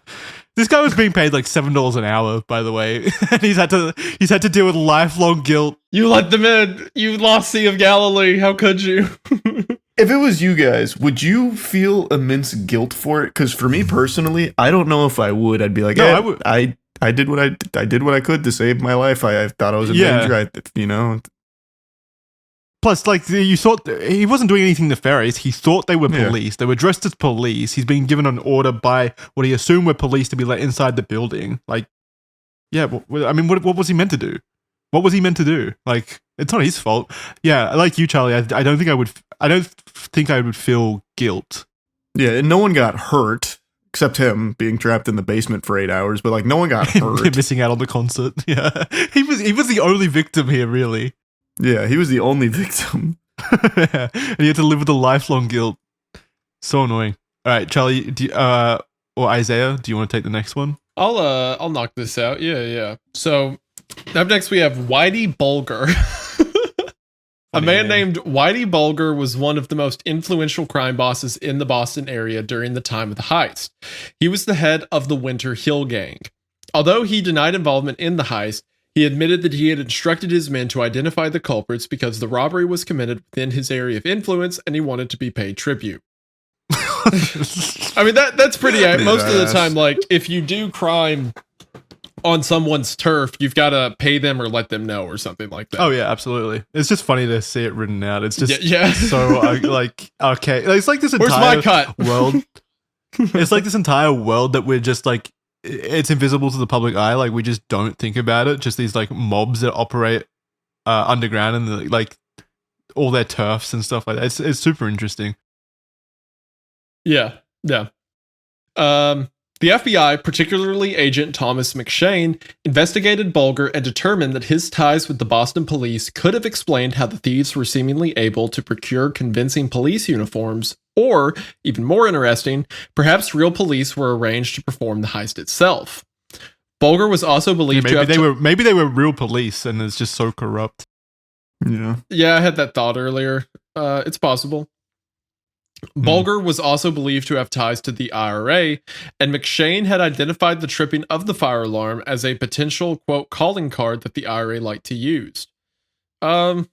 S1: This guy was being paid like $7 an hour, by the way. And he's had to deal with lifelong guilt.
S3: You let them in. You lost Sea of Galilee. How could you?
S2: If it was you guys, would you feel immense guilt for it? Because for me personally, I don't know if I would. I'd be like, I would. I did what I did what I could to save my life. I thought I was in danger.
S1: Plus, like, you thought he wasn't doing anything nefarious. He thought they were police. They were dressed as police. He's been given an order by what he assumed were police to be let inside the building. Like, yeah, I mean, what was he meant to do? What was he meant to do? Like, it's not his fault. Yeah, like you, Charlie, I don't think I would feel guilt.
S2: Yeah, and no one got hurt. Except him being trapped in the basement for 8 hours, but like no one got hurt.
S1: Missing out on the concert. Yeah, he was the only victim here, really.
S2: Yeah, he was the only victim.
S1: And he had to live with the lifelong guilt. So annoying. All right, Charlie, or Isaiah, do you want to take the next one?
S3: I'll knock this out. Yeah. So up next we have Whitey Bulger. A man named Whitey Bulger was one of the most influential crime bosses in the Boston area during the time of the heist. He was the head of the Winter Hill Gang. Although he denied involvement in the heist, he admitted that he had instructed his men to identify the culprits because the robbery was committed within his area of influence and he wanted to be paid tribute. I mean, that's pretty... most of the time, like, if you do crime on someone's turf, you've got to pay them or let them know or something like that.
S1: Oh yeah, absolutely. It's just funny to see it written out. It's just
S3: yeah.
S1: So like, okay, it's like this
S3: Where's
S1: entire
S3: my cut?
S1: world. It's like this entire world that we're just like, it's invisible to the public eye. Like we just don't think about it. Just these like mobs that operate underground and like all their turfs and stuff like that. It's super interesting.
S3: Yeah. The FBI, particularly Agent Thomas McShane, investigated Bulger and determined that his ties with the Boston police could have explained how the thieves were seemingly able to procure convincing police uniforms, or, even more interesting, perhaps real police were arranged to perform the heist itself. Bulger was also believed to have...
S1: maybe they were real police and it's just so corrupt.
S3: Yeah, I had that thought earlier. It's possible. Bulger was also believed to have ties to the IRA, and McShane had identified the tripping of the fire alarm as a potential, quote, calling card that the IRA liked to use. Okay,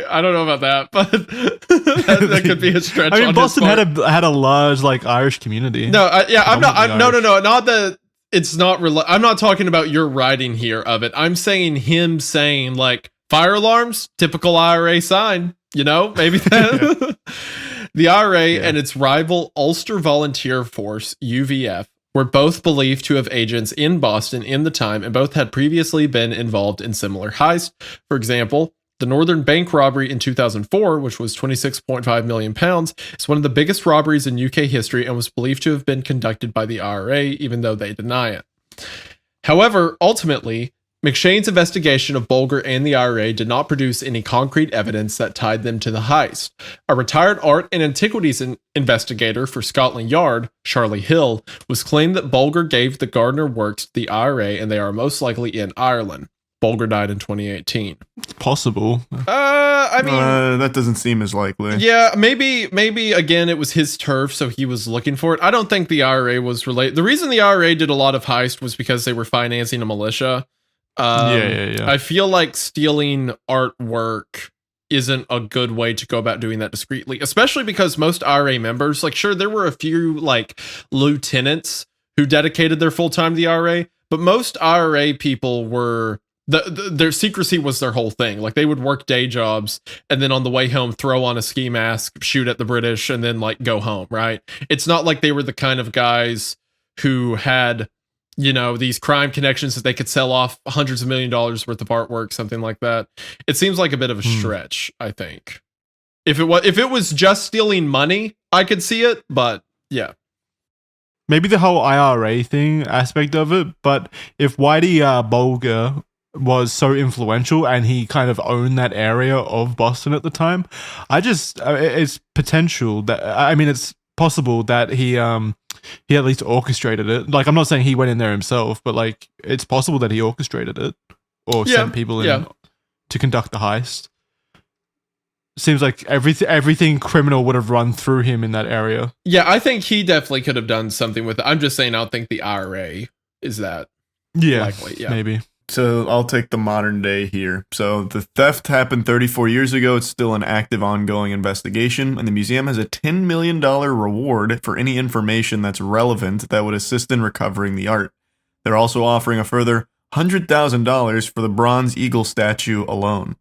S3: I don't know about that, but that could be a stretch.
S1: I mean, Boston had a large like Irish community.
S3: No, I'm not that it's not. I'm not talking about your writing here of it. I'm saying him saying like fire alarms, typical IRA sign. You know, maybe that. The IRA and its rival Ulster Volunteer Force, UVF, were both believed to have agents in Boston in the time, and both had previously been involved in similar heists. For example, the Northern Bank robbery in 2004, which was £26.5 million, is one of the biggest robberies in UK history and was believed to have been conducted by the IRA, even though they deny it. However, ultimately, McShane's investigation of Bulger and the IRA did not produce any concrete evidence that tied them to the heist. A retired art and antiquities investigator for Scotland Yard, Charlie Hill, was claimed that Bulger gave the Gardner works to the IRA and they are most likely in Ireland. Bulger died in 2018.
S1: Possible.
S3: I mean...
S2: that doesn't seem as likely.
S3: Yeah, maybe again, it was his turf, so he was looking for it. I don't think the IRA was related. The reason the IRA did a lot of heist was because they were financing a militia.
S1: Yeah.
S3: I feel like stealing artwork isn't a good way to go about doing that discreetly, especially because most IRA members, like, sure, there were a few like lieutenants who dedicated their full time to the IRA, but most IRA people were their secrecy was their whole thing. Like they would work day jobs and then on the way home throw on a ski mask, shoot at the British, and then like go home. Right? It's not like they were the kind of guys who had, you know, these crime connections that they could sell off hundreds of $1 million worth of artwork, something like that. It seems like a bit of a stretch, I think. If it was just stealing money, I could see it, but yeah.
S1: Maybe the whole IRA thing aspect of it, but if Whitey Bulger was so influential and he kind of owned that area of Boston at the time, it's potential that, I mean, it's possible that he at least orchestrated it. Like, I'm not saying he went in there himself, but like it's possible that he orchestrated it or sent people in to conduct the heist. Seems like everything criminal would have run through him in that area.
S3: Yeah, I think he definitely could have done something with it. I'm just saying I don't think the IRA is that likely. Yeah,
S2: maybe. So I'll take the modern day here. So the theft happened 34 years ago. It's still an active, ongoing investigation, and the museum has a $10 million reward for any information that's relevant that would assist in recovering the art. They're also offering a further $100,000 for the bronze eagle statue alone.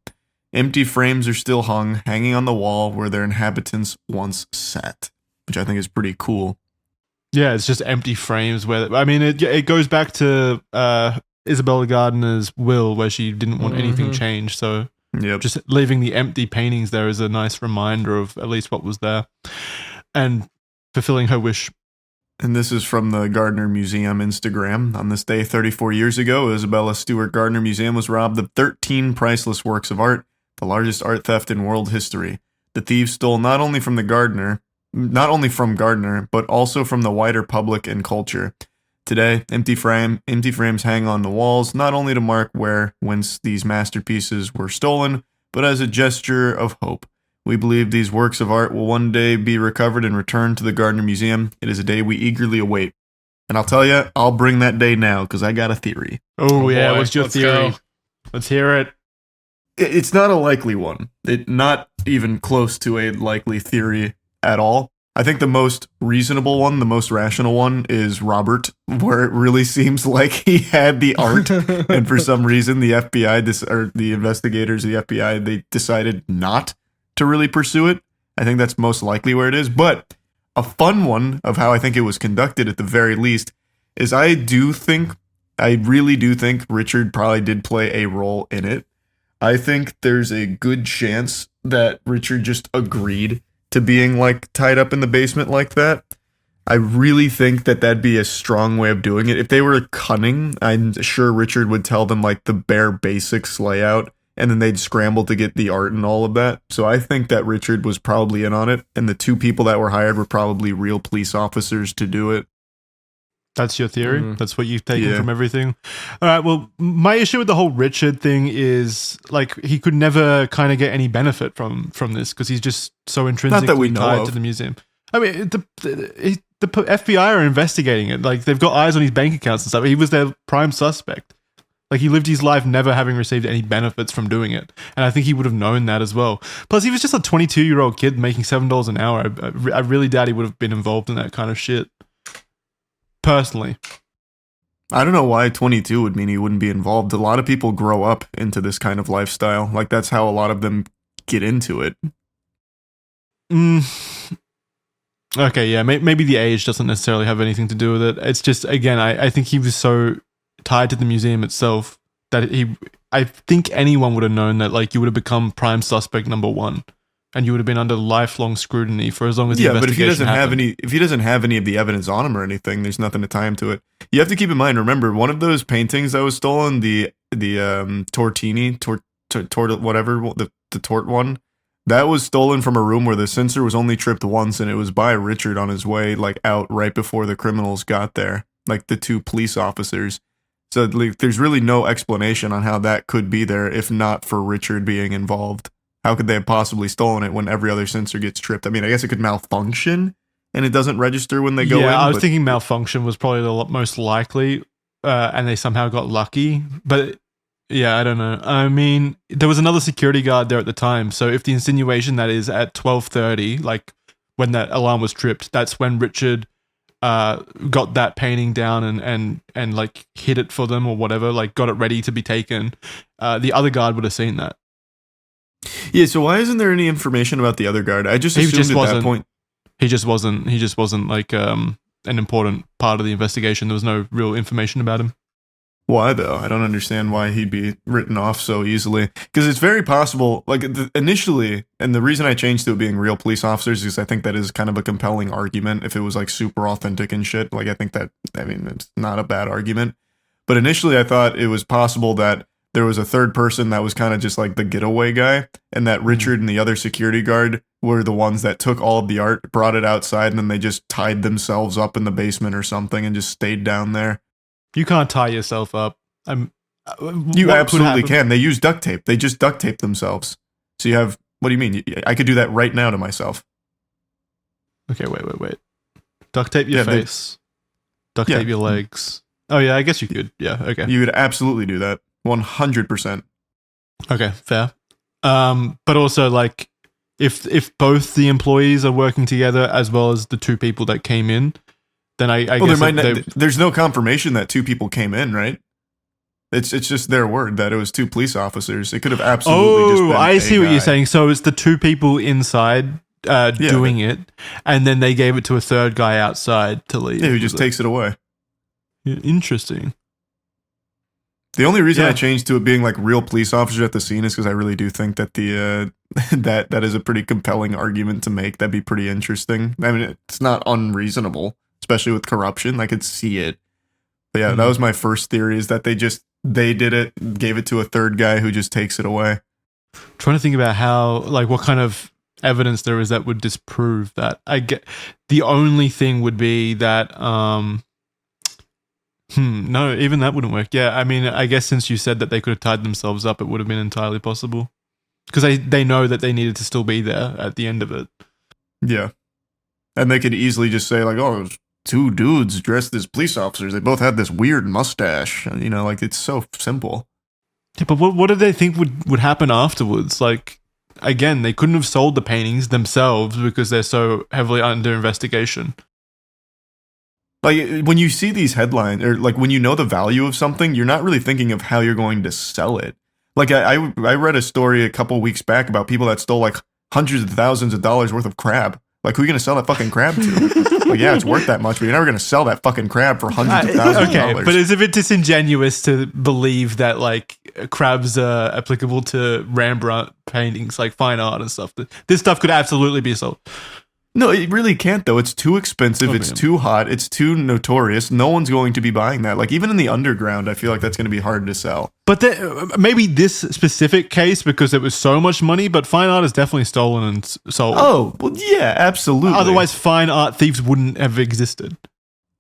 S2: Empty frames are still hung, hanging on the wall where their inhabitants once sat, which I think is pretty cool.
S1: Yeah, it's just empty frames where, I mean, it goes back to Isabella Gardner's will where she didn't want anything changed. So just leaving the empty paintings there is a nice reminder of at least what was there and fulfilling her wish.
S2: And this is from the Gardner Museum Instagram. On this day 34 years ago, Isabella Stewart Gardner Museum was robbed of 13 priceless works of art, the largest art theft in world history. The thieves stole not only from Gardner, but also from the wider public and culture. Today, empty frames hang on the walls, not only to mark whence these masterpieces were stolen, but as a gesture of hope. We believe these works of art will one day be recovered and returned to the Gardner Museum. It is a day we eagerly await. And I'll tell you, I'll bring that day now, because I got a theory.
S1: Oh yeah,
S3: boy,
S1: what's your
S3: let's
S1: theory?
S3: go.
S1: Let's hear it.
S2: It's not a likely one. Not even close to a likely theory at all. I think the most reasonable one, the most rational one, is Robert, where it really seems like he had the art, and for some reason the FBI, or the investigators of the FBI, they decided not to really pursue it. I think that's most likely where it is. But a fun one of how I think it was conducted, at the very least, is I really do think Richard probably did play a role in it. I think there's a good chance that Richard just agreed to being like tied up in the basement like that. I really think that that'd be a strong way of doing it. If they were cunning, I'm sure Richard would tell them like the bare basics layout, and then they'd scramble to get the art and all of that. So I think that Richard was probably in on it, and the two people that were hired were probably real police officers to do it.
S1: That's your theory? That's what you've taken from everything? All right, well, my issue with the whole Richard thing is, like, he could never kind of get any benefit from this, because he's just so intrinsically tied to the museum. I mean, the FBI are investigating it. Like, they've got eyes on his bank accounts and stuff. He was their prime suspect. Like, he lived his life never having received any benefits from doing it. And I think he would have known that as well. Plus, he was just a 22-year-old kid making $7 an hour. I really doubt he would have been involved in that kind of shit. Personally.
S2: I don't know why 22 would mean he wouldn't be involved. A lot of people grow up into this kind of lifestyle. Like, that's how a lot of them get into it.
S1: Okay, yeah, maybe the age doesn't necessarily have anything to do with it. It's just, again, I think he was so tied to the museum itself that I think anyone would have known that, like, you would have become prime suspect number one. And you would have been under lifelong scrutiny for as long as the investigation
S2: but if he doesn't
S1: happened.
S2: if he doesn't have any of the evidence on him or anything, there's nothing to tie him to it. You have to keep in mind. Remember, one of those paintings that was stolen, the Tortini, the Tort one, that was stolen from a room where the sensor was only tripped once, and it was by Richard on his way like out right before the criminals got there, like the two police officers. So like, there's really no explanation on how that could be there if not for Richard being involved. How could they have possibly stolen it when every other sensor gets tripped? I mean, I guess it could malfunction and it doesn't register when they go in.
S1: Yeah, I was thinking malfunction was probably the most likely, and they somehow got lucky. But yeah, I don't know. I mean, there was another security guard there at the time. So if the insinuation that is at 12:30, like when that alarm was tripped, that's when Richard got that painting down and like hid it for them or whatever, like got it ready to be taken, the other guard would have seen that.
S2: Yeah, so why isn't there any information about the other guard? I just assumed at that point
S1: he just wasn't like an important part of the investigation. There was no real information about him.
S2: Why though? I don't understand why he'd be written off so easily. Because it's very possible, like initially, and the reason I changed to it being real police officers is I think that is kind of a compelling argument. If it was like super authentic and shit, like I think that, I mean, it's not a bad argument. But initially I thought it was possible that there was a third person that was kind of just like the getaway guy, and that Richard and the other security guard were the ones that took all of the art, brought it outside, and then they just tied themselves up in the basement or something and just stayed down there.
S1: You can't tie yourself up.
S2: You absolutely can. They use duct tape. They just duct tape themselves. So you have, what do you mean? I could do that right now to myself.
S1: Okay, wait. Duct tape your face. Duct tape your legs. Oh yeah, I guess you could. Yeah, okay.
S2: You could absolutely do that. 100%.
S1: Okay, fair. But also, like, if both the employees are working together as well as the two people that came in, then I guess
S2: there's no confirmation that two people came in, right? It's just their word that it was two police officers. It could have absolutely just been
S1: I see what you're saying. So it's the two people inside doing it, and then they gave it to a third guy outside to leave.
S2: Yeah, who just takes it away.
S1: Interesting.
S2: The only reason I changed to it being like real police officers at the scene is because I really do think that the that is a pretty compelling argument to make. That'd be pretty interesting. I mean, it's not unreasonable, especially with corruption. I could see it. But yeah, that was my first theory, is that they did it, gave it to a third guy who just takes it away.
S1: I'm trying to think about how, like, what kind of evidence there is that would disprove that. I get the only thing would be that No, even that wouldn't work. Yeah, I mean, I guess since you said that they could have tied themselves up, it would have been entirely possible. Because they know that they needed to still be there at the end of it.
S2: Yeah. And they could easily just say, like, oh, there's two dudes dressed as police officers. They both had this weird mustache. You know, like, it's so simple.
S1: Yeah, but what did they think would happen afterwards? Like, again, they couldn't have sold the paintings themselves because they're so heavily under investigation.
S2: Like, when you see these headlines, or like when you know the value of something, you're not really thinking of how you're going to sell it. Like, I read a story a couple weeks back about people that stole like hundreds of thousands of dollars worth of crab. Like, who are you going to sell that fucking crab to? Well, yeah, it's worth that much, but you're never going to sell that fucking crab for hundreds of thousands of dollars.
S1: But it's a bit disingenuous to believe that, like, crabs are applicable to Rembrandt paintings, like fine art and stuff. This stuff could absolutely be sold.
S2: No, it really can't, though. It's too expensive. It's too hot. It's too notorious. No one's going to be buying that. Like, even in the underground, I feel like that's going to be hard to sell.
S1: But maybe this specific case, because it was so much money, but fine art is definitely stolen and sold.
S2: Oh, well, yeah, absolutely.
S1: Otherwise, fine art thieves wouldn't have existed.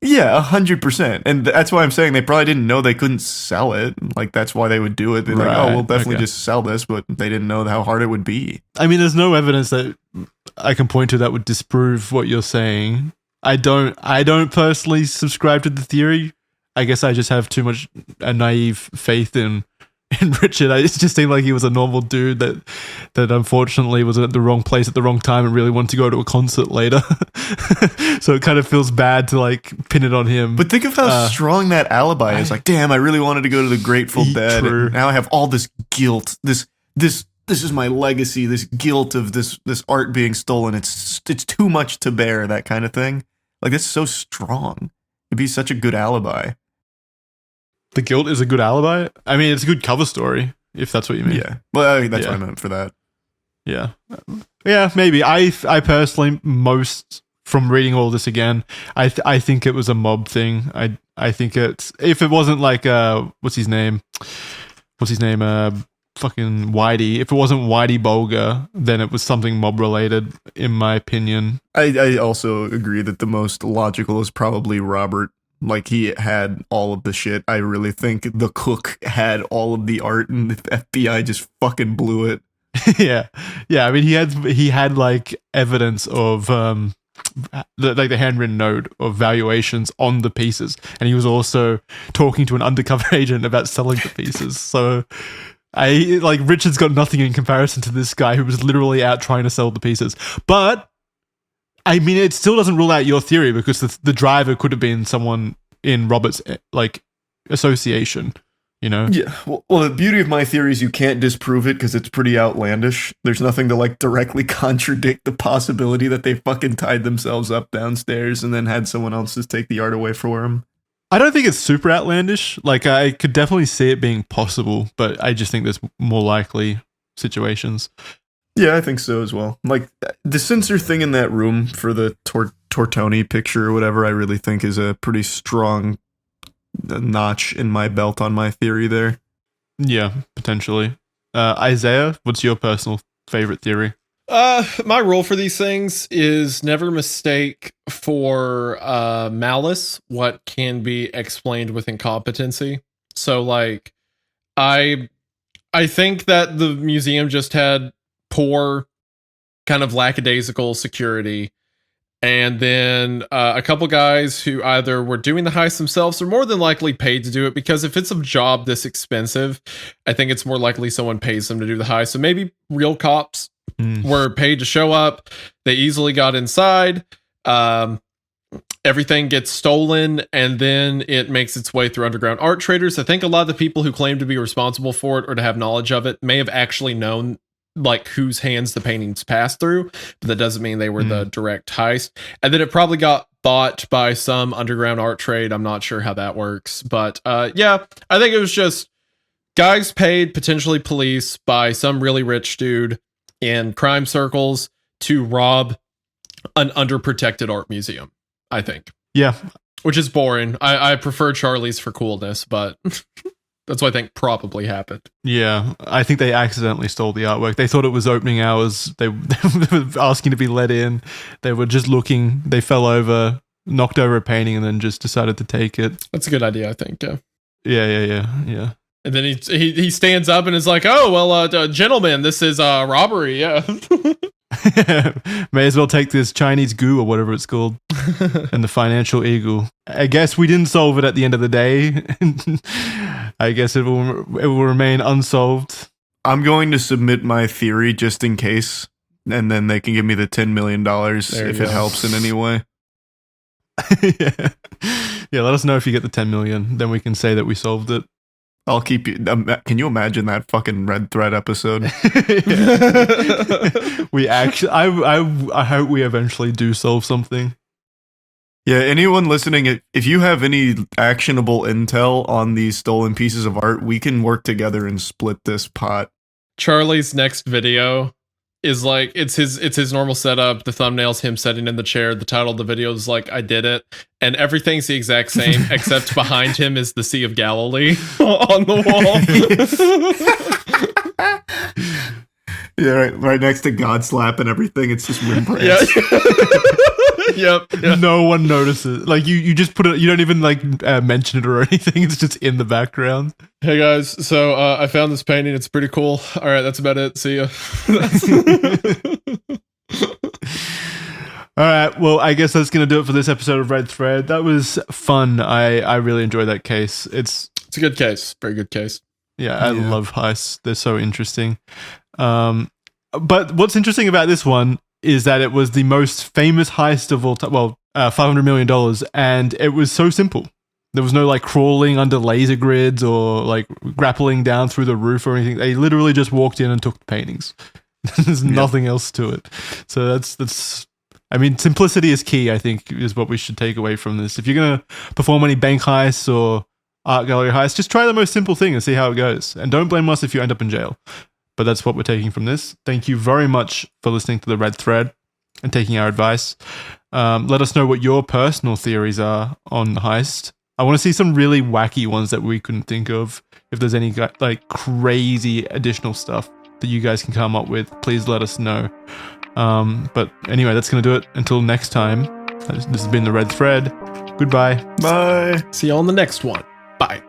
S2: Yeah, 100%. And that's why I'm saying they probably didn't know they couldn't sell it. Like, that's why they would do it. They're like, oh, we'll definitely just sell this, but they didn't know how hard it would be.
S1: I mean, there's no evidence that I can point to that would disprove what you're saying. I don't personally subscribe to the theory. I guess I just have too much a naive faith in Richard. It just seemed like he was a normal dude that unfortunately was at the wrong place at the wrong time and really wanted to go to a concert later. So it kind of feels bad to like pin it on him.
S2: But think of how strong that alibi is. Like, damn, I really wanted to go to the Grateful Dead. And now I have all this guilt. This is my legacy. This guilt of this art being stolen. It's too much to bear. That kind of thing. Like, it's so strong. It'd be such a good alibi.
S1: The guilt is a good alibi? I mean, it's a good cover story, if that's what you mean.
S2: Yeah. Well, that's what I meant for that.
S1: Yeah. Yeah, maybe. I personally, most from reading all this again, I think it was a mob thing. I think it's, if it wasn't like, what's his name? Fucking Whitey. If it wasn't Whitey Bulger, then it was something mob related, in my opinion.
S2: I also agree that the most logical is probably Robert. Like, he had all of the shit. I really think the cook had all of the art and the FBI just fucking blew it.
S1: Yeah. I mean, he had like evidence of the handwritten note of valuations on the pieces, and he was also talking to an undercover agent about selling the pieces. So Richard's got nothing in comparison to this guy who was literally out trying to sell the pieces. But I mean, it still doesn't rule out your theory, because the driver could have been someone in Robert's like association, you know?
S2: Yeah. Well, the beauty of my theory is you can't disprove it because it's pretty outlandish. There's nothing to like directly contradict the possibility that they fucking tied themselves up downstairs and then had someone else just take the art away for them.
S1: I don't think it's super outlandish. Like, I could definitely see it being possible, but I just think there's more likely situations.
S2: Yeah, I think so as well. Like, the sensor thing in that room for the Tortoni picture or whatever, I really think is a pretty strong notch in my belt on my theory there.
S1: Yeah, potentially. Isaiah, what's your personal favorite theory?
S3: My rule for these things is never mistake for malice what can be explained with incompetency. So, like, I think that the museum just had poor, kind of lackadaisical security, and then a couple guys who either were doing the heist themselves or more than likely paid to do it, because if it's a job this expensive, I think it's more likely someone pays them to do the heist. So maybe real cops were paid to show up. They easily got inside. Everything gets stolen, and then it makes its way through underground art traders. I think a lot of the people who claim to be responsible for it or to have knowledge of it may have actually known like whose hands the paintings passed through, but that doesn't mean they were the direct heist. And then it probably got bought by some underground art trade. I'm not sure how that works, but yeah, I think it was just guys paid, potentially police, by some really rich dude in crime circles to rob an underprotected art museum, I think.
S1: Yeah.
S3: Which is boring. I prefer Charlie's for coolness, but that's what I think probably happened.
S1: Yeah, I think they accidentally stole the artwork. They thought it was opening hours. They were asking to be let in. They were just looking. They fell over. knocked over a painting and then just decided to take it.
S3: That's a good idea, I think. Yeah.
S1: Yeah.
S3: And then he stands up and is like, "Oh well, gentlemen, this is robbery." Yeah.
S1: May as well take this Chinese goo or whatever it's called and the financial eagle. I guess we didn't solve it at the end of the day. I guess it will remain unsolved.
S2: I'm going to submit my theory just in case, and then they can give me the $10 million if it helps in any way.
S1: Yeah, let us know if you get the 10 million. Then we can say that we solved it.
S2: I'll keep you. Can you imagine that fucking Red Thread episode?
S1: We actually, I hope we eventually do solve something.
S2: Yeah, anyone listening, if you have any actionable intel on these stolen pieces of art, we can work together and split this pot.
S3: Charlie's next video is like it's his normal setup. The thumbnail's him sitting in the chair. The title of the video is like "I did it," and everything's the exact same except behind him is the Sea of Galilee on the wall.
S2: Yeah, right next to God slap and everything. It's just Rembrandt.
S3: Yeah. Yep.
S1: No one notices. Like you just put it. You don't even like mention it or anything. It's just in the background.
S3: Hey guys, so I found this painting. It's pretty cool. All right, that's about it. See ya.
S1: All right. Well, I guess that's gonna do it for this episode of Red Thread. That was fun. I really enjoyed that case. It's
S3: a good case. Very good case.
S1: Yeah, I love heists. They're so interesting. But what's interesting about this one is that it was the most famous heist of all time. Well, $500 million, and it was so simple. There was no like crawling under laser grids or like grappling down through the roof or anything. They literally just walked in and took the paintings. There's nothing else to it. So that's. I mean, simplicity is key. I think is what we should take away from this. If you're gonna perform any bank heists or art gallery heists, just try the most simple thing and see how it goes. And don't blame us if you end up in jail. But that's what we're taking from this. Thank you very much for listening to the Red Thread and taking our advice. Let us know what your personal theories are on the heist. I want to see some really wacky ones that we couldn't think of. If there's any like crazy additional stuff that you guys can come up with, please let us know. But anyway, that's going to do it. Until next time, this has been the Red Thread. Goodbye.
S2: Bye.
S3: See you on the next one. Bye.